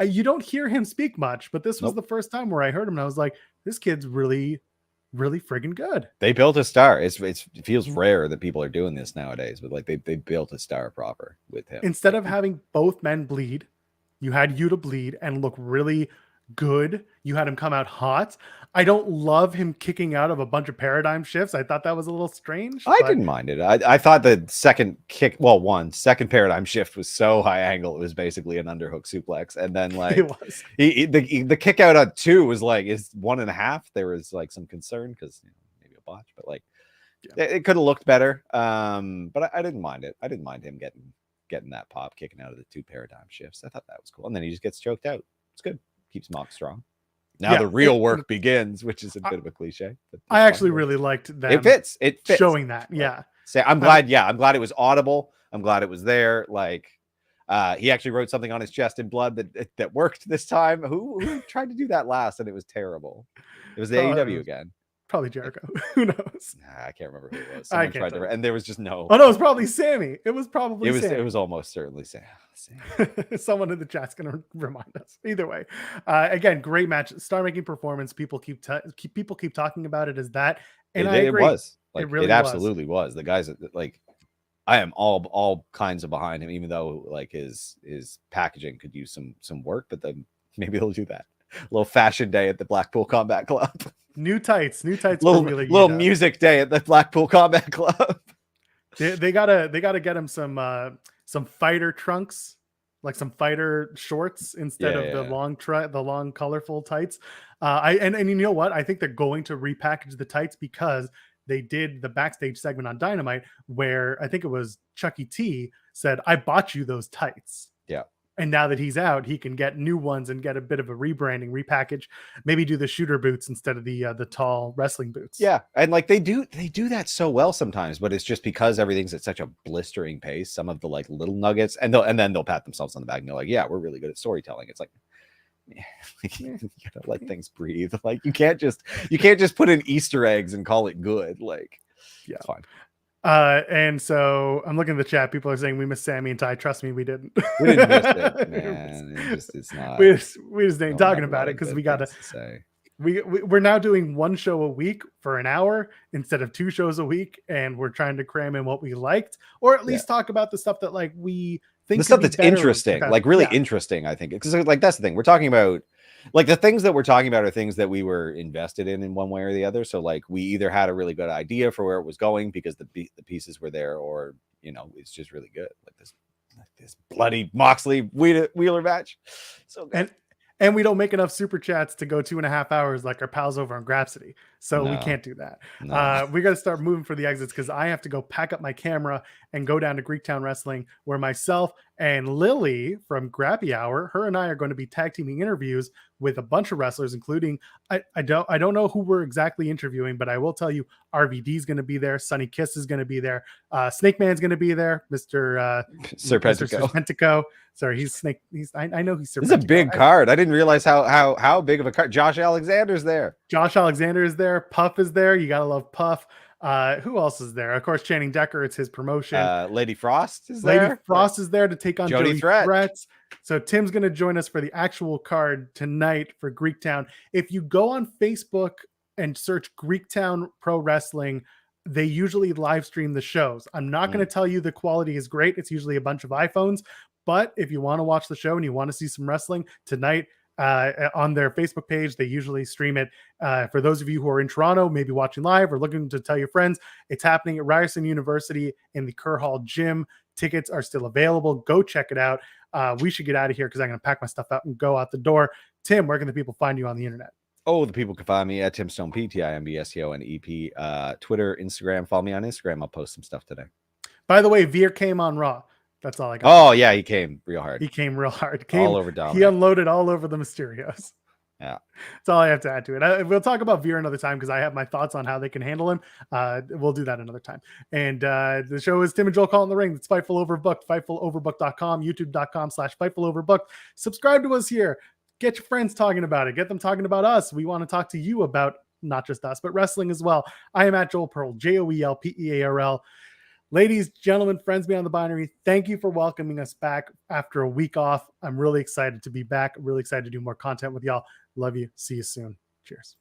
Speaker 2: You don't hear him speak much, but this was the first time where I heard him and I was like, this kid's really, really friggin' good.
Speaker 1: They built a star. It feels rare that people are doing this nowadays, but like they built a star proper with him.
Speaker 2: Instead of having both men bleed, you had Yuta bleed and look really good. You had him come out hot. I don't love him kicking out of a bunch of paradigm shifts. I thought that was a little strange.
Speaker 1: I didn't mind it. I thought the second paradigm shift was so high angle. It was basically an underhook suplex. And then like
Speaker 2: it was.
Speaker 1: The kick out on 2 was like is 1.5. There was like some concern because maybe a botch, but like it could have looked better. But I didn't mind it. I didn't mind him getting that pop, kicking out of the 2 paradigm shifts. I thought that was cool. And then he just gets choked out. It's good. Keeps Mox strong. Now the real work begins, which is a bit of a cliche. But I
Speaker 2: actually really liked that.
Speaker 1: It fits
Speaker 2: showing that. Yeah.
Speaker 1: I'm glad it was audible. I'm glad it was there. Like he actually wrote something on his chest in blood that worked this time. Who tried to do that last and it was terrible? It was the AEW again.
Speaker 2: Probably Jericho. Who knows?
Speaker 1: I can't remember who it was. Someone tried to, and there was just no.
Speaker 2: Oh no, it was probably Sammy. It was probably Sammy.
Speaker 1: It was almost certainly Sammy.
Speaker 2: Someone in the chat's gonna remind us. Either way, again, great match, star-making performance. People keep talking about it as that, and I agree.
Speaker 1: It was like it absolutely was. The guys like I am all kinds of behind him, even though like his packaging could use some work. But then maybe they'll do that. A little fashion day at the Blackpool Combat Club.
Speaker 2: New tights.
Speaker 1: Little music day at the Blackpool Combat Club.
Speaker 2: They gotta get him some fighter trunks, like some fighter shorts instead of the long colorful tights. And you know what? I think they're going to repackage the tights because they did the backstage segment on Dynamite where I think it was Chucky T said, "I bought you those tights." Yeah. And now that he's out, he can get new ones and get a bit of a rebranding, repackage, maybe do the shooter boots instead of the tall wrestling boots. Yeah.
Speaker 1: And like they do that so well sometimes, but it's just because everything's at such a blistering pace, some of the like little nuggets, and then they'll pat themselves on the back and they're like, yeah, we're really good at storytelling. It's like, you gotta let things breathe. Like you can't just put in Easter eggs and call it good. Like, yeah, it's fine.
Speaker 2: And so I'm looking at the chat. People are saying we missed Sammy and Ty. Trust me, we didn't.
Speaker 1: We didn't miss it, man. It's not.
Speaker 2: We just ain't talking about it because we gotta
Speaker 1: say.
Speaker 2: We're now doing one show a week for an hour instead of 2 shows a week, and we're trying to cram in what we liked, or at least talk about the stuff that like we think
Speaker 1: the stuff that's interesting, like really interesting. I think because like that's the thing we're talking about. Like the things that we're talking about are things that we were invested in one way or the other. So like we either had a really good idea for where it was going because the pieces were there, or it's just really good. Like this bloody Moxley Wheeler match. So good.
Speaker 2: And we don't make enough super chats to go 2.5 hours like our pals over on Grapsity. So we
Speaker 1: No.
Speaker 2: can't do that.
Speaker 1: No.
Speaker 2: We got to start moving for the exits because I have to go pack up my camera and go down to Greektown Wrestling, where myself and Lily from Grappy Hour, her and I are going to be tag teaming interviews with a bunch of wrestlers, including I don't know who we're exactly interviewing, but I will tell you RVD is going to be there, Sonny Kiss is going to be there, Snake Man's going to be there, Mr. Serpentico. Sorry, he's Snake. I know he's Serpentico.
Speaker 1: This is a big card. I didn't realize how big of a card. Josh Alexander's there.
Speaker 2: Josh Alexander is there. Puff is there. You gotta love Puff. Who else is there? Of course, Channing Decker. It's his promotion.
Speaker 1: Lady Frost is there.
Speaker 2: Lady Frost is there to take on Jody Threats. So Tim's going to join us for the actual card tonight for Greektown. If you go on Facebook and search Greektown Pro Wrestling, they usually live stream the shows. I'm not going to tell you the quality is great. It's usually a bunch of iPhones. But if you want to watch the show and you want to see some wrestling tonight, on their Facebook page, they usually stream it. For those of you who are in Toronto, maybe watching live or looking to tell your friends, it's happening at Ryerson University in the Kerr Hall gym. Tickets are still available. Go check it out. We should get out of here because I'm going to pack my stuff out and go out the door. Tim, where can the people find you on the internet?
Speaker 1: Oh, the people can find me at Tim Stone, PTIMBSTONEP, Twitter, Instagram. Follow me on Instagram. I'll post some stuff today.
Speaker 2: By the way, Veer came on Raw. That's all I got.
Speaker 1: Oh, yeah, he came real hard.
Speaker 2: He came real hard.
Speaker 1: All over Dominic.
Speaker 2: He unloaded all over the Mysterios.
Speaker 1: Yeah.
Speaker 2: That's all I have to add to it. We'll talk about Veer another time because I have my thoughts on how they can handle him. We'll do that another time. And the show is Tim and Joel Calling the Ring. It's Fightful Overbooked, FightfulOverbooked.com, YouTube.com/FightfulOverbooked. Subscribe to us here. Get your friends talking about it. Get them talking about us. We want to talk to you about not just us, but wrestling as well. I am at Joel Pearl, JOELPEARL. Ladies, gentlemen, friends beyond the binary, thank you for welcoming us back after a week off. I'm really excited to be back. I'm really excited to do more content with y'all. Love you. See you soon. Cheers.